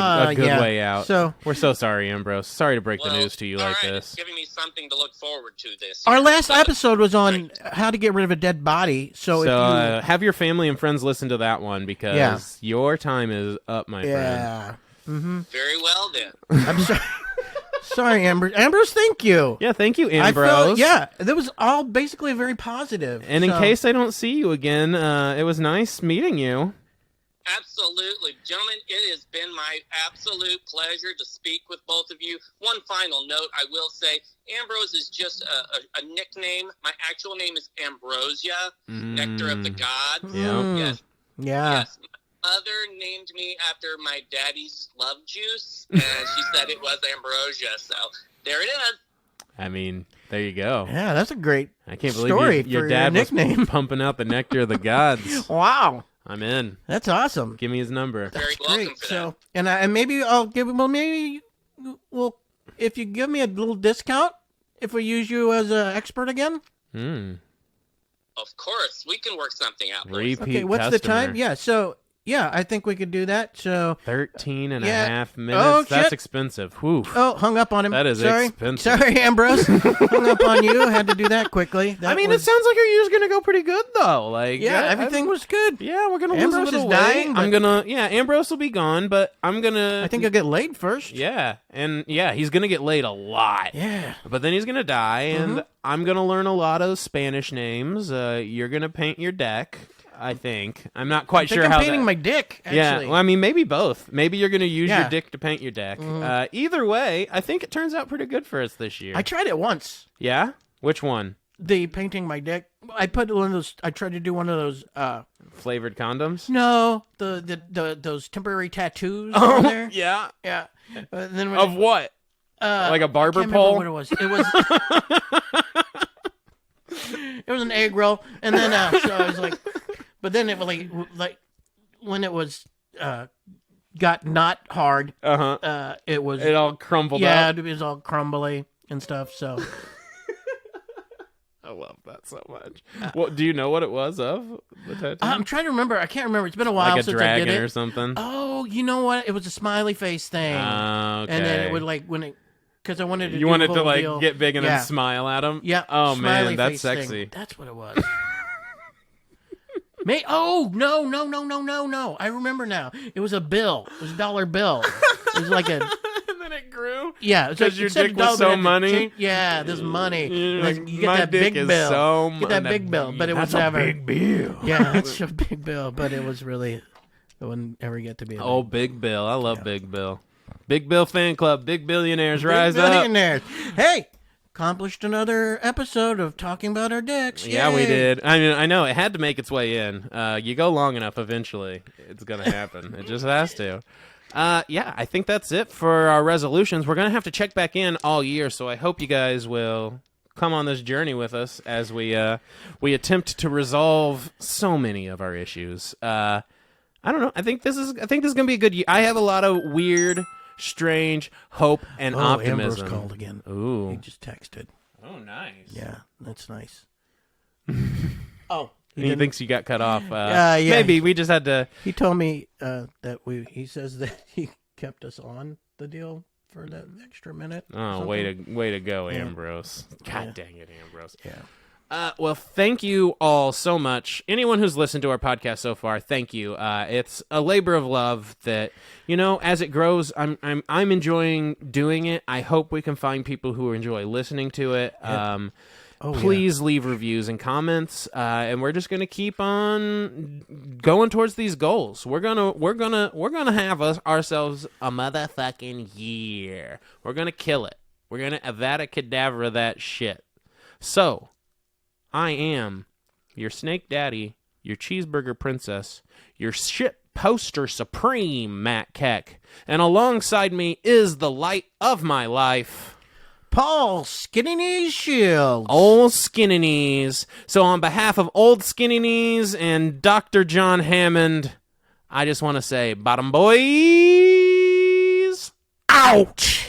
yeah. way out. So we're so sorry, Ambrose. Sorry to break the Well, news to you all like right, this. It's giving me something to look forward to this our year. last episode was on how to get rid of a dead body. So if you... have your family and friends listen to that one because your time is up, my friend. Yeah. Mm-hmm. Very well, then. I'm sorry. Sorry, Ambrose, thank you. Yeah, thank you, I Ambrose. felt, that was all basically very positive. And in case I don't see you again, it was nice meeting you. Absolutely. Gentlemen, it has been my absolute pleasure to speak with both of you. One final note, I will say, Ambrose is just a nickname. My actual name is Ambrosia, Nectar of the Gods. Yeah. Yes. Yeah. Yes. My mother named me after my daddy's love juice, and she said it was Ambrosia. So there it is. I mean, there you go. Yeah, that's a great I can't story believe your for dad your was nickname. pumping out the nectar of the gods. Wow. I'm in. That's awesome. Give me his number. Very That's welcome great. for So, that. and maybe I'll give. Well, maybe. Well, if you give me a little discount, if we use you as an expert again. Of course, we can work something out. boys. Repeat Okay, what's the customer. time? Yeah. So, yeah, I think we could do that. So. 13 and Yeah. a half minutes. Oh, That's shit. expensive. Whew. Oh, hung up on him. That is Sorry. expensive. Sorry, Ambrose. Hung up on you. Had to do that quickly. I mean, it sounds like our year's going to go pretty good, though. Like, Yeah, everything was good. Yeah, we're going to lose Ambrose a little is weight. dying, but- I'm going to... Yeah, Ambrose will be gone, but I'm going to... I think he'll get laid first. Yeah, and yeah, he's going to get laid a lot. Yeah. But then he's going to die, and I'm going to learn a lot of Spanish names. You're going to paint your deck, I think. I'm not quite I think sure I'm how painting that... my dick, actually. Yeah, well, I mean, maybe both. Maybe you're going to use Yeah. your dick to paint your deck. Either way, I think it turns out pretty good for us this year. I tried it once. Yeah? Which one? The painting my dick. I put one of those. I tried to do one of those. Flavored condoms? No, the those temporary tattoos. on there. yeah. Yeah. Then when Of what? Like a barber I can't pole? remember what it was. It was an egg roll, and then so I was like, but then it was like when it was got not hard. It was It all crumbled yeah, up. it was all crumbly and stuff. So I love that so much. Well, do you know what it was of the tattoo? I'm trying to remember. I can't remember. It's been a while like a since dragon I did it. or something? Oh, you know what? It was a smiley face thing. Okay. And then it would like when it, because I wanted to. You do wanted the to whole like deal. get big and Yeah. then smile at him? Yeah. Oh smiley man, that's face thing. sexy. That's what it was. Oh no! I remember now. It was a bill. It was a dollar bill. It was like a. And then it grew? Yeah, it's like, Because your instead dick of was dollar, so they had to money? change- yeah, this money. You're Like, like, you get my that dick big is bill. so Get that money. big bill, but it That's was a never. big bill. Yeah, that's a big bill, but it was really. It wouldn't ever get to be. A Oh, Big Bill. I love Big Bill. Big Bill fan club. Big billionaires. Rise big up. billionaires. Hey, accomplished another episode of talking about our dicks. Yeah, we Yay. did. I mean, I know it had to make its way in. You go long enough, eventually, it's gonna happen. It just has to. Yeah, I think that's it for our resolutions. We're gonna have to check back in all year, so I hope you guys will come on this journey with us as we attempt to resolve so many of our issues. I don't know. I think this is gonna be a good year. I have a lot of weird, strange hope and optimism. Ambrose called again. Ooh. He just texted. Oh, nice. Yeah, that's nice. Oh, He thinks you got cut off. yeah. Maybe we just had to. he told me that he says that he kept us on the deal for that extra minute. or Oh, something. way to go, Yeah. Ambrose. God Yeah. dang it, Ambrose. Yeah. Well, thank you all so much. Anyone who's listened to our podcast so far, thank you. It's a labor of love that, as it grows, I'm enjoying doing it. I hope we can find people who enjoy listening to it. Please leave reviews and comments, and we're just gonna keep on going towards these goals. We're gonna have ourselves a motherfucking year. We're gonna kill it. We're gonna Avada Kedavra that shit. So, I am your snake daddy, your cheeseburger princess, your shit poster supreme, Matt Keck, and alongside me is the light of my life, Paul Skinny Knees Shields. Old Skinny Knees. So on behalf of Old Skinny Knees and Dr. John Hammond, I just want to say, bottom boys, ouch!